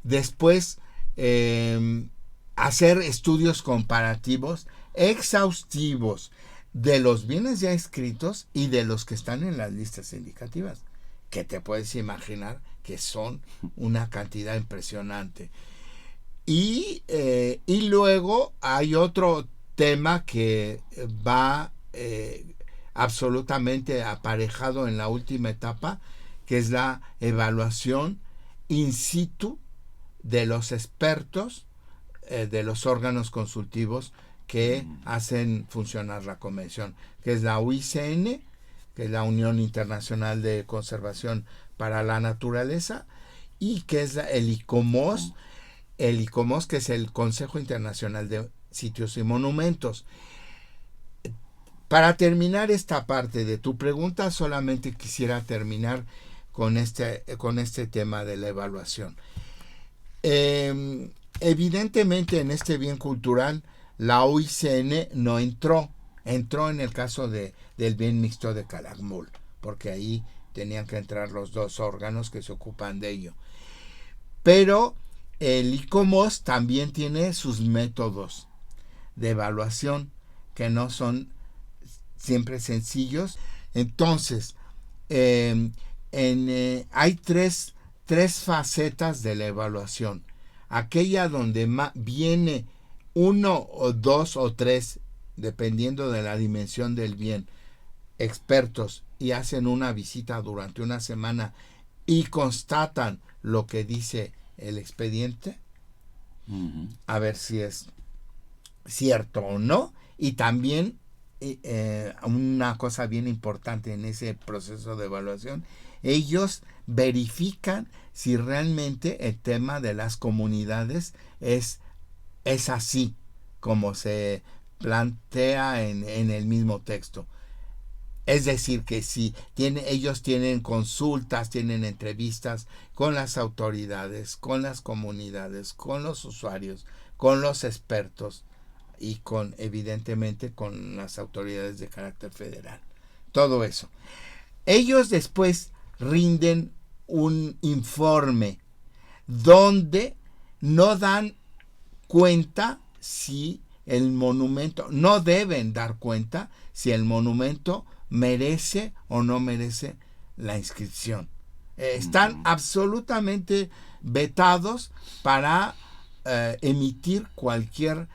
Después, hacer estudios comparativos exhaustivos de los bienes ya escritos y de los que están en las listas indicativas, que te puedes imaginar que son una cantidad impresionante. Y luego hay otro tema que va absolutamente aparejado en la última etapa, que es la evaluación in situ de los expertos, de los órganos consultivos que hacen funcionar la convención, que es la UICN, que es la Unión Internacional de Conservación para la Naturaleza, y que es el ICOMOS, el ICOMOS, que es el Consejo Internacional de Sitios y Monumentos. Para terminar esta parte de tu pregunta, solamente quisiera terminar con este tema de la evaluación. Evidentemente en este bien cultural la OICN no entró en el caso del bien mixto de Calakmul, porque ahí tenían que entrar los dos órganos que se ocupan de ello. Pero el ICOMOS también tiene sus métodos de evaluación que no son siempre sencillos. Entonces, hay tres facetas de la evaluación. Aquella donde viene uno o dos o tres, dependiendo de la dimensión del bien, expertos y hacen una visita durante una semana y constatan lo que dice el expediente, a ver si es cierto o no. Y también una cosa bien importante en ese proceso de evaluación, ellos verifican si realmente el tema de las comunidades es así como se plantea en el mismo texto. Es decir, que si ellos tienen consultas, tienen entrevistas con las autoridades, con las comunidades, con los usuarios, con los expertos y evidentemente con las autoridades de carácter federal. Todo eso. Ellos después rinden un informe donde no dan cuenta si el monumento, no deben dar cuenta si el monumento merece o no merece la inscripción. Están absolutamente vetados para emitir cualquier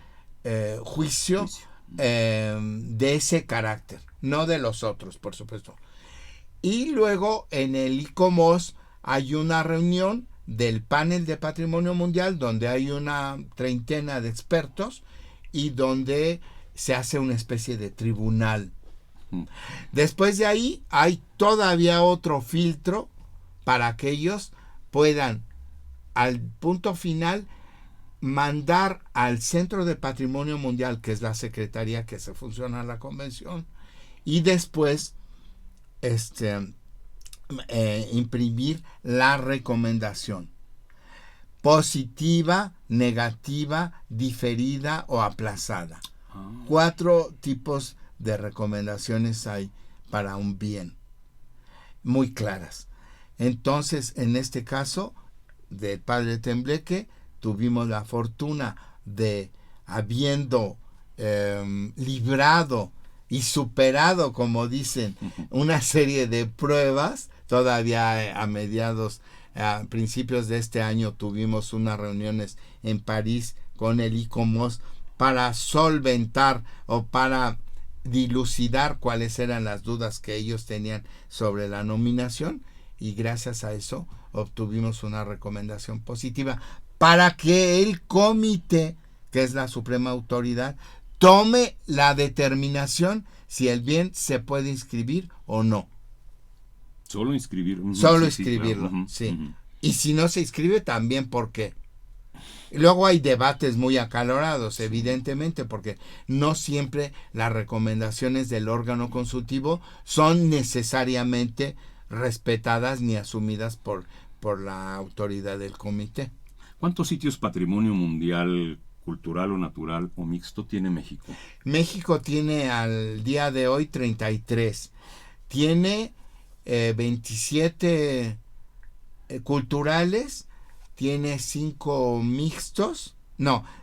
juicio de ese carácter, no de los otros, por supuesto. Y luego en el ICOMOS hay una reunión del panel de Patrimonio Mundial donde hay una treintena de expertos y donde se hace una especie de tribunal. Después de ahí hay todavía otro filtro para que ellos puedan al punto final mandar al Centro de Patrimonio Mundial, que es la secretaría que se funciona la convención, y después imprimir la recomendación positiva, negativa, diferida o aplazada. 4 tipos de recomendaciones hay para un bien, muy claras. Entonces, en este caso del Padre Tembleque, tuvimos la fortuna de, habiendo librado y superado, como dicen, una serie de pruebas. Todavía a principios de este año tuvimos unas reuniones en París con el ICOMOS para solventar o para dilucidar cuáles eran las dudas que ellos tenían sobre la nominación, y gracias a eso obtuvimos una recomendación positiva para que el comité, que es la suprema autoridad, tome la determinación si el bien se puede inscribir o no. Solo inscribirlo. Solo inscribirlo, claro. Sí. Y si no se inscribe, también por qué. Luego hay debates muy acalorados, evidentemente, porque no siempre las recomendaciones del órgano consultivo son necesariamente respetadas ni asumidas por la autoridad del comité. ¿Cuántos sitios patrimonio mundial, cultural o natural o mixto tiene México? México tiene al día de hoy 33. Tiene 27 culturales, tiene 5 mixtos,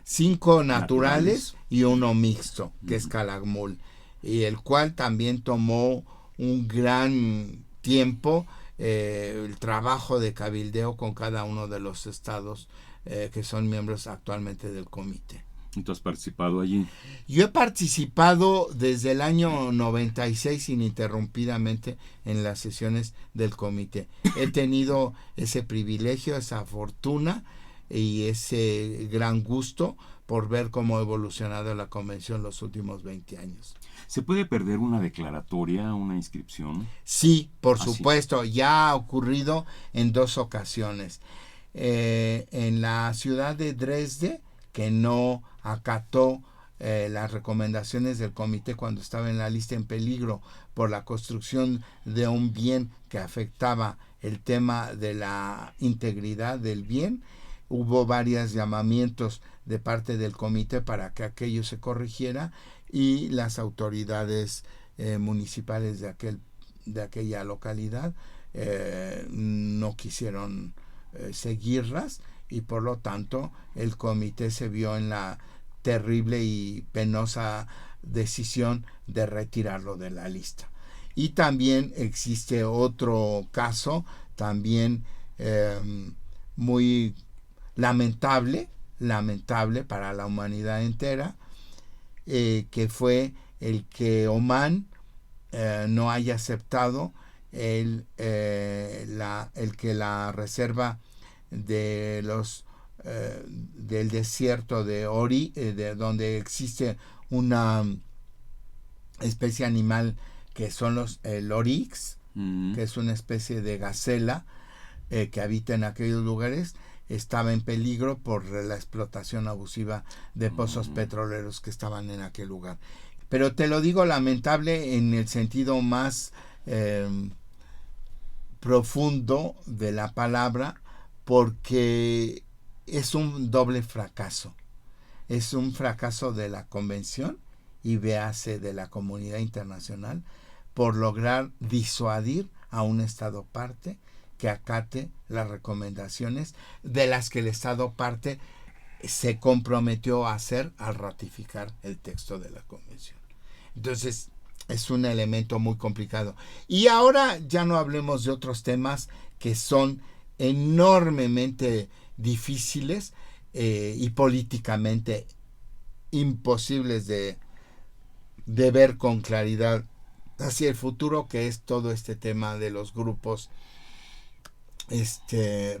5 naturales y 1 mixto, que es Calakmul, y el cual también tomó un gran tiempo el trabajo de cabildeo con cada uno de los estados que son miembros actualmente del comité. ¿Y tú has participado allí? Yo he participado desde el año 96 ininterrumpidamente en las sesiones del comité. He tenido ese privilegio, esa fortuna y ese gran gusto por ver cómo ha evolucionado la convención los últimos 20 años. ¿Se puede perder una declaratoria, una inscripción? Sí, por supuesto, ya ha ocurrido en 2 ocasiones. en la ciudad de Dresde, que no acató las recomendaciones del comité cuando estaba en la lista en peligro por la construcción de un bien que afectaba el tema de la integridad del bien. Hubo varios llamamientos de parte del comité para que aquello se corrigiera, y las autoridades municipales de aquella localidad no quisieron seguirlas, y por lo tanto el comité se vio en la terrible y penosa decisión de retirarlo de la lista. Y también existe otro caso también muy lamentable para la humanidad entera, que fue el que Omán no haya aceptado el que la reserva de del desierto de Ori, de donde existe una especie animal que son el oryx, que es una especie de gacela que habita en aquellos lugares, estaba en peligro por la explotación abusiva de pozos petroleros que estaban en aquel lugar. Pero te lo digo lamentable en el sentido más profundo de la palabra, porque es un doble fracaso. Es un fracaso de la convención y véase de la comunidad internacional por lograr disuadir a un Estado parte que acate las recomendaciones de las que el Estado parte se comprometió a hacer al ratificar el texto de la convención. Entonces, es un elemento muy complicado. Y ahora ya no hablemos de otros temas que son enormemente difíciles y políticamente imposibles de ver con claridad hacia el futuro, que es todo este tema de los grupos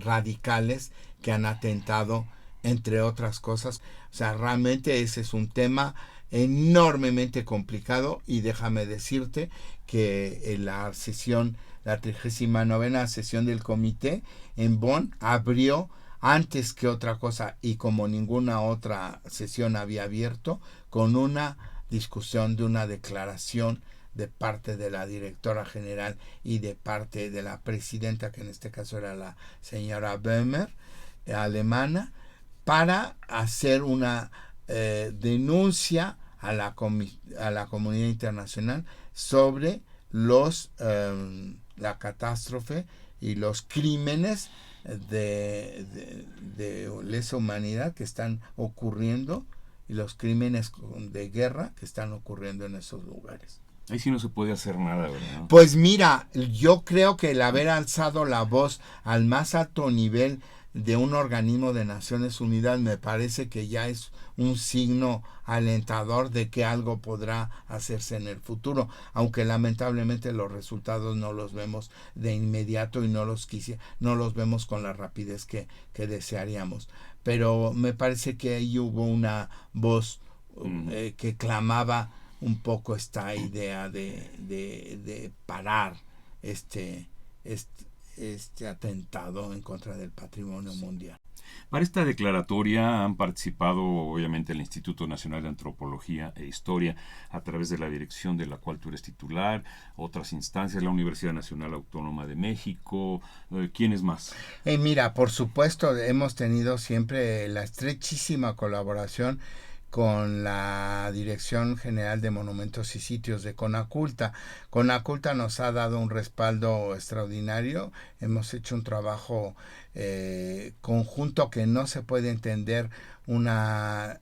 radicales que han atentado, entre otras cosas. O sea, realmente ese es un tema enormemente complicado, y déjame decirte que en la 39ª sesión del comité en Bonn abrió antes que otra cosa, y como ninguna otra sesión había abierto, con una discusión de una declaración de parte de la directora general y de parte de la presidenta, que en este caso era la señora Böhmer, alemana, para hacer una denuncia a la comunidad internacional sobre la catástrofe y los crímenes de lesa humanidad que están ocurriendo, y los crímenes de guerra que están ocurriendo en esos lugares. Ahí sí no se puede hacer nada, ¿verdad? Pues mira, yo creo que el haber alzado la voz al más alto nivel de un organismo de Naciones Unidas me parece que ya es un signo alentador de que algo podrá hacerse en el futuro, aunque lamentablemente los resultados no los vemos de inmediato y no los vemos con la rapidez que desearíamos. Pero me parece que ahí hubo una voz que clamaba un poco esta idea de parar este atentado en contra del patrimonio mundial. Para esta declaratoria han participado obviamente el Instituto Nacional de Antropología e Historia, a través de la dirección de la cual tú eres titular, otras instancias, la Universidad Nacional Autónoma de México. ¿Quiénes más? Mira, por supuesto, hemos tenido siempre la estrechísima colaboración con la Dirección General de Monumentos y Sitios de Conaculta. Conaculta nos ha dado un respaldo extraordinario. Hemos hecho un trabajo conjunto que no se puede entender una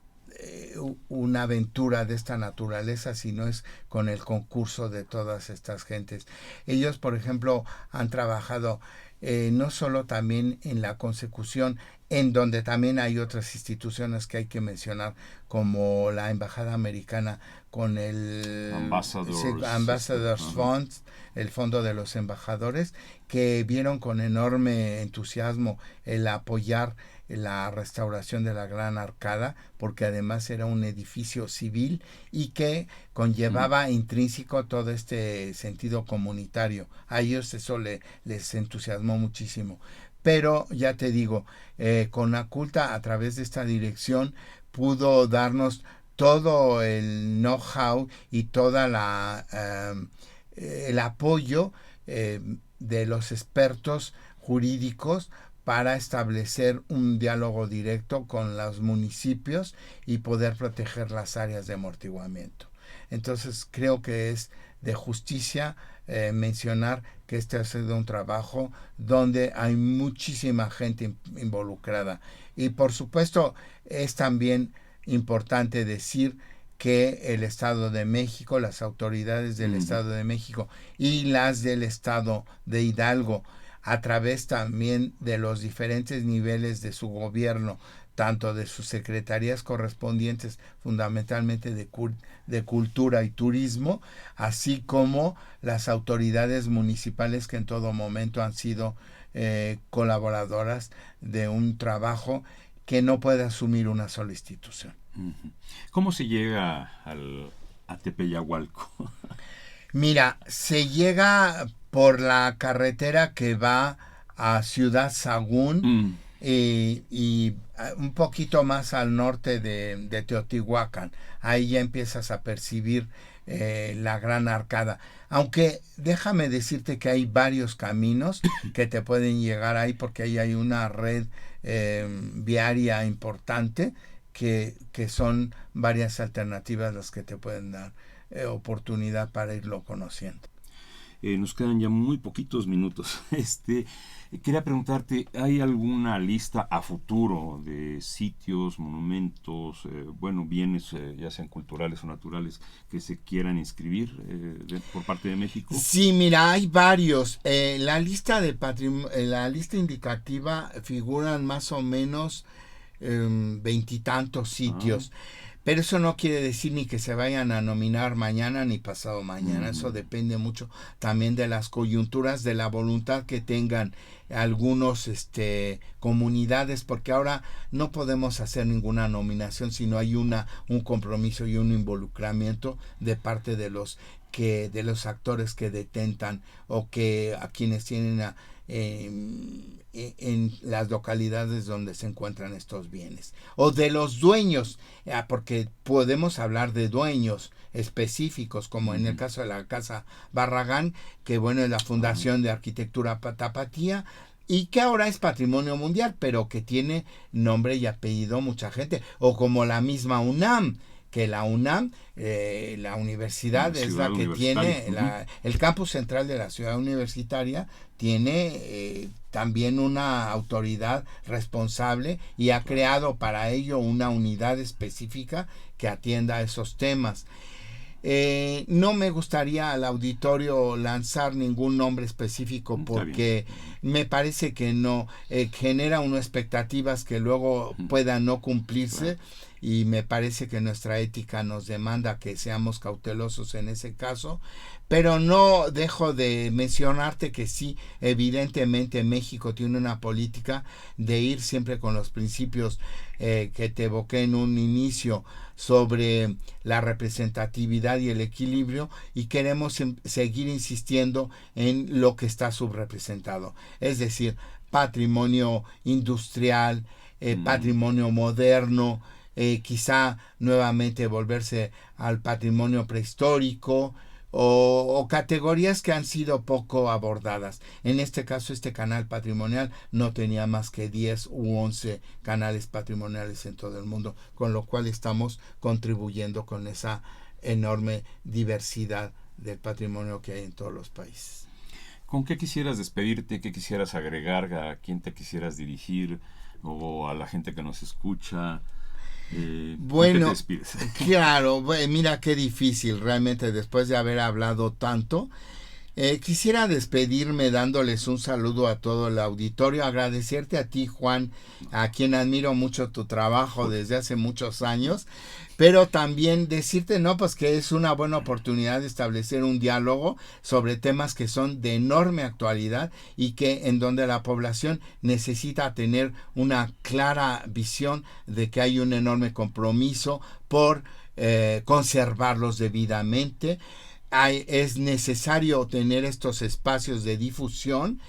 aventura de esta naturaleza si no es con el concurso de todas estas gentes. Ellos, por ejemplo, han trabajado no solo también en la consecución, en donde también hay otras instituciones que hay que mencionar, como la Embajada Americana con el Ambassadors Fund, el Fondo de los Embajadores, que vieron con enorme entusiasmo el apoyar la restauración de la Gran Arcada, porque además era un edificio civil y que conllevaba intrínseco todo este sentido comunitario. A ellos eso les entusiasmó muchísimo. pero ya te digo, Conaculta a través de esta dirección pudo darnos todo el know-how y toda el apoyo de los expertos jurídicos para establecer un diálogo directo con los municipios y poder proteger las áreas de amortiguamiento. Entonces creo que es de justicia mencionar que este ha sido un trabajo donde hay muchísima gente involucrada. Y por supuesto es también importante decir que el Estado de México, las autoridades del Estado de México y las del Estado de Hidalgo, a través también de los diferentes niveles de su gobierno, tanto de sus secretarías correspondientes, fundamentalmente de cultura y turismo, así como las autoridades municipales que en todo momento han sido colaboradoras de un trabajo que no puede asumir una sola institución. ¿Cómo se llega a Tepeyahualco? Mira, se llega por la carretera que va a Ciudad Sagún y un poquito más al norte de Teotihuacán. Ahí ya empiezas a percibir la Gran Arcada. Aunque déjame decirte que hay varios caminos que te pueden llegar ahí, porque ahí hay una red viaria importante que son varias alternativas las que te pueden dar oportunidad para irlo conociendo. Nos quedan ya muy poquitos minutos. Quería preguntarte, ¿hay alguna lista a futuro de sitios, monumentos, bienes, ya sean culturales o naturales, que se quieran inscribir por parte de México? Sí, mira, hay varios. La lista indicativa figuran más o menos 20 sitios. Pero eso no quiere decir ni que se vayan a nominar mañana ni pasado mañana. Eso depende mucho también de las coyunturas, de la voluntad que tengan algunos comunidades, porque ahora no podemos hacer ninguna nominación si no hay un compromiso y un involucramiento de parte de los actores que detentan o que a quienes tienen en las localidades donde se encuentran estos bienes, o de los dueños, porque podemos hablar de dueños específicos, como en el caso de la Casa Barragán, que es la Fundación de Arquitectura Tapatía, y que ahora es Patrimonio Mundial, pero que tiene nombre y apellido mucha gente, o como la misma UNAM, que la UNAM, la universidad es la que tiene, el campus central de la ciudad universitaria, tiene también una autoridad responsable y ha creado para ello una unidad específica que atienda esos temas. No me gustaría al auditorio lanzar ningún nombre específico porque me parece que no genera unas expectativas que luego puedan no cumplirse. Y me parece que nuestra ética nos demanda que seamos cautelosos en ese caso, pero no dejo de mencionarte que sí, evidentemente México tiene una política de ir siempre con los principios que te evoqué en un inicio sobre la representatividad y el equilibrio, y queremos seguir insistiendo en lo que está subrepresentado, es decir, patrimonio industrial, patrimonio moderno, quizá nuevamente volverse al patrimonio prehistórico o categorías que han sido poco abordadas. En este caso, este canal patrimonial no tenía más que 10 u 11 canales patrimoniales en todo el mundo, con lo cual estamos contribuyendo con esa enorme diversidad del patrimonio que hay en todos los países. ¿Con qué quisieras despedirte? ¿Qué quisieras agregar? ¿A quién te quisieras dirigir? ¿O a la gente que nos escucha? Bueno, claro, mira qué difícil realmente después de haber hablado tanto. Quisiera despedirme dándoles un saludo a todo el auditorio, agradecerte a ti, Juan, a quien admiro mucho tu trabajo desde hace muchos años, pero también decirte, pues que es una buena oportunidad de establecer un diálogo sobre temas que son de enorme actualidad y que en donde la población necesita tener una clara visión de que hay un enorme compromiso por conservarlos debidamente. Es necesario tener estos espacios de difusión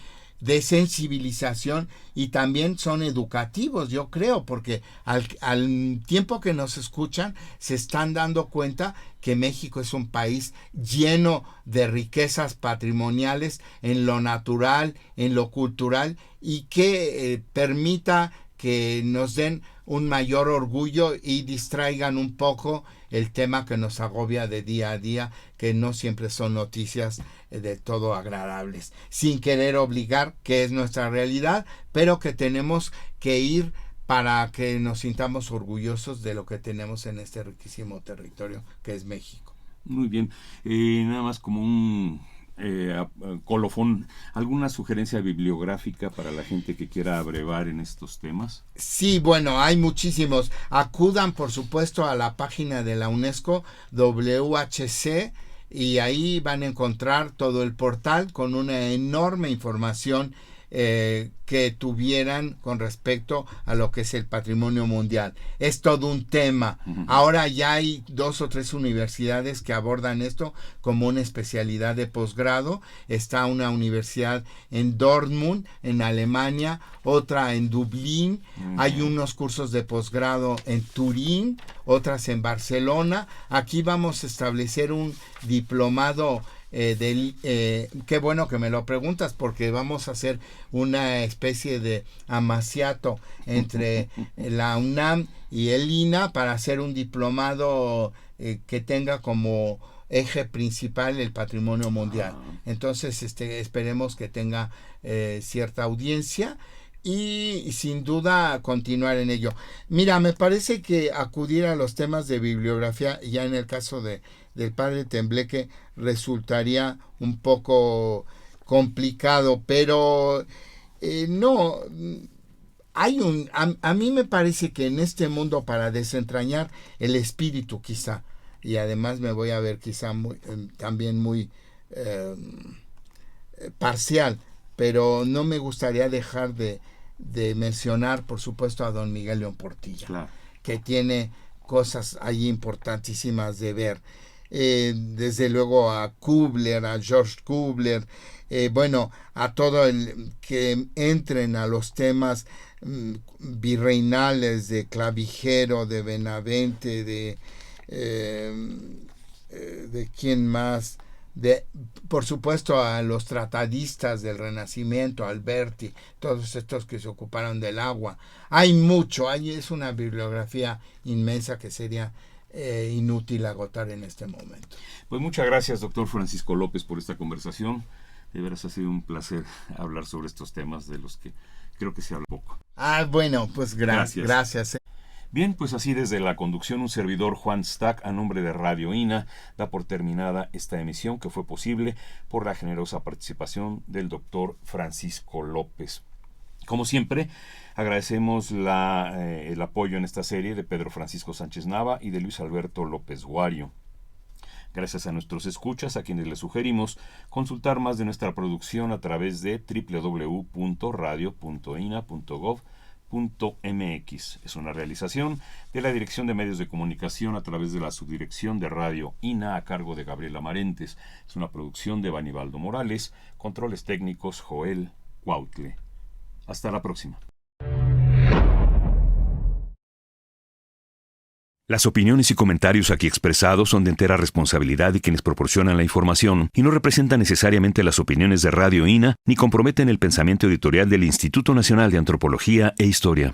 de sensibilización y también son educativos, yo creo, porque al tiempo que nos escuchan se están dando cuenta que México es un país lleno de riquezas patrimoniales en lo natural, en lo cultural, y que permita que nos den un mayor orgullo y distraigan un poco el tema que nos agobia de día a día, que no siempre son noticias de todo agradables, sin querer obligar, que es nuestra realidad, pero que tenemos que ir para que nos sintamos orgullosos de lo que tenemos en este riquísimo territorio que es México. Muy bien, nada más como un colofón, ¿alguna sugerencia bibliográfica para la gente que quiera abrevar en estos temas? Sí, bueno, hay muchísimos. Acudan, por supuesto, a la página de la UNESCO, WHC, y ahí van a encontrar todo el portal con una enorme información que tuvieran con respecto a lo que es el patrimonio mundial. Es todo un tema. Ahora ya hay 2 o 3 universidades que abordan esto como una especialidad de posgrado. Está una universidad en Dortmund, en Alemania, otra en Dublín. Hay unos cursos de posgrado en Turín, otras en Barcelona. Aquí vamos a establecer un diplomado. Qué bueno que me lo preguntas, porque vamos a hacer una especie de amaciato entre la UNAM y el INA para hacer un diplomado que tenga como eje principal el patrimonio mundial. Entonces esperemos que tenga cierta audiencia y sin duda continuar en ello. Mira, me parece que acudir a los temas de bibliografía, ya en el caso del padre Tembleque, resultaría un poco complicado, pero no, hay a mí me parece que en este mundo, para desentrañar el espíritu quizá, y además me voy a ver quizá también muy parcial, pero no me gustaría dejar de mencionar, por supuesto, a don Miguel León Portilla, claro, que tiene cosas allí importantísimas de ver. Desde luego a Kubler, a George Kubler, bueno, a todo el que entren a los temas virreinales de Clavijero, de Benavente, de quién más, por supuesto a los tratadistas del Renacimiento, Alberti, todos estos que se ocuparon del agua. Hay mucho, es una bibliografía inmensa que sería inútil agotar en este momento. Pues muchas gracias, doctor Francisco López, por esta conversación. De veras ha sido un placer hablar sobre estos temas de los que creo que se habla poco. Bueno, pues gracias. Bien, pues así desde la conducción un servidor, Juan Stack, a nombre de Radio INA, da por terminada esta emisión, que fue posible por la generosa participación del doctor Francisco López. Como siempre, agradecemos el apoyo en esta serie de Pedro Francisco Sánchez Nava y de Luis Alberto López Guario. Gracias a nuestros escuchas, a quienes les sugerimos consultar más de nuestra producción a través de www.radio.ina.gov.mx. Es una realización de la Dirección de Medios de Comunicación a través de la Subdirección de Radio INA a cargo de Gabriela Marentes. Es una producción de Banibaldo Morales, controles técnicos Joel Cuautle. Hasta la próxima. Las opiniones y comentarios aquí expresados son de entera responsabilidad de quienes proporcionan la información y no representan necesariamente las opiniones de Radio INA ni comprometen el pensamiento editorial del Instituto Nacional de Antropología e Historia.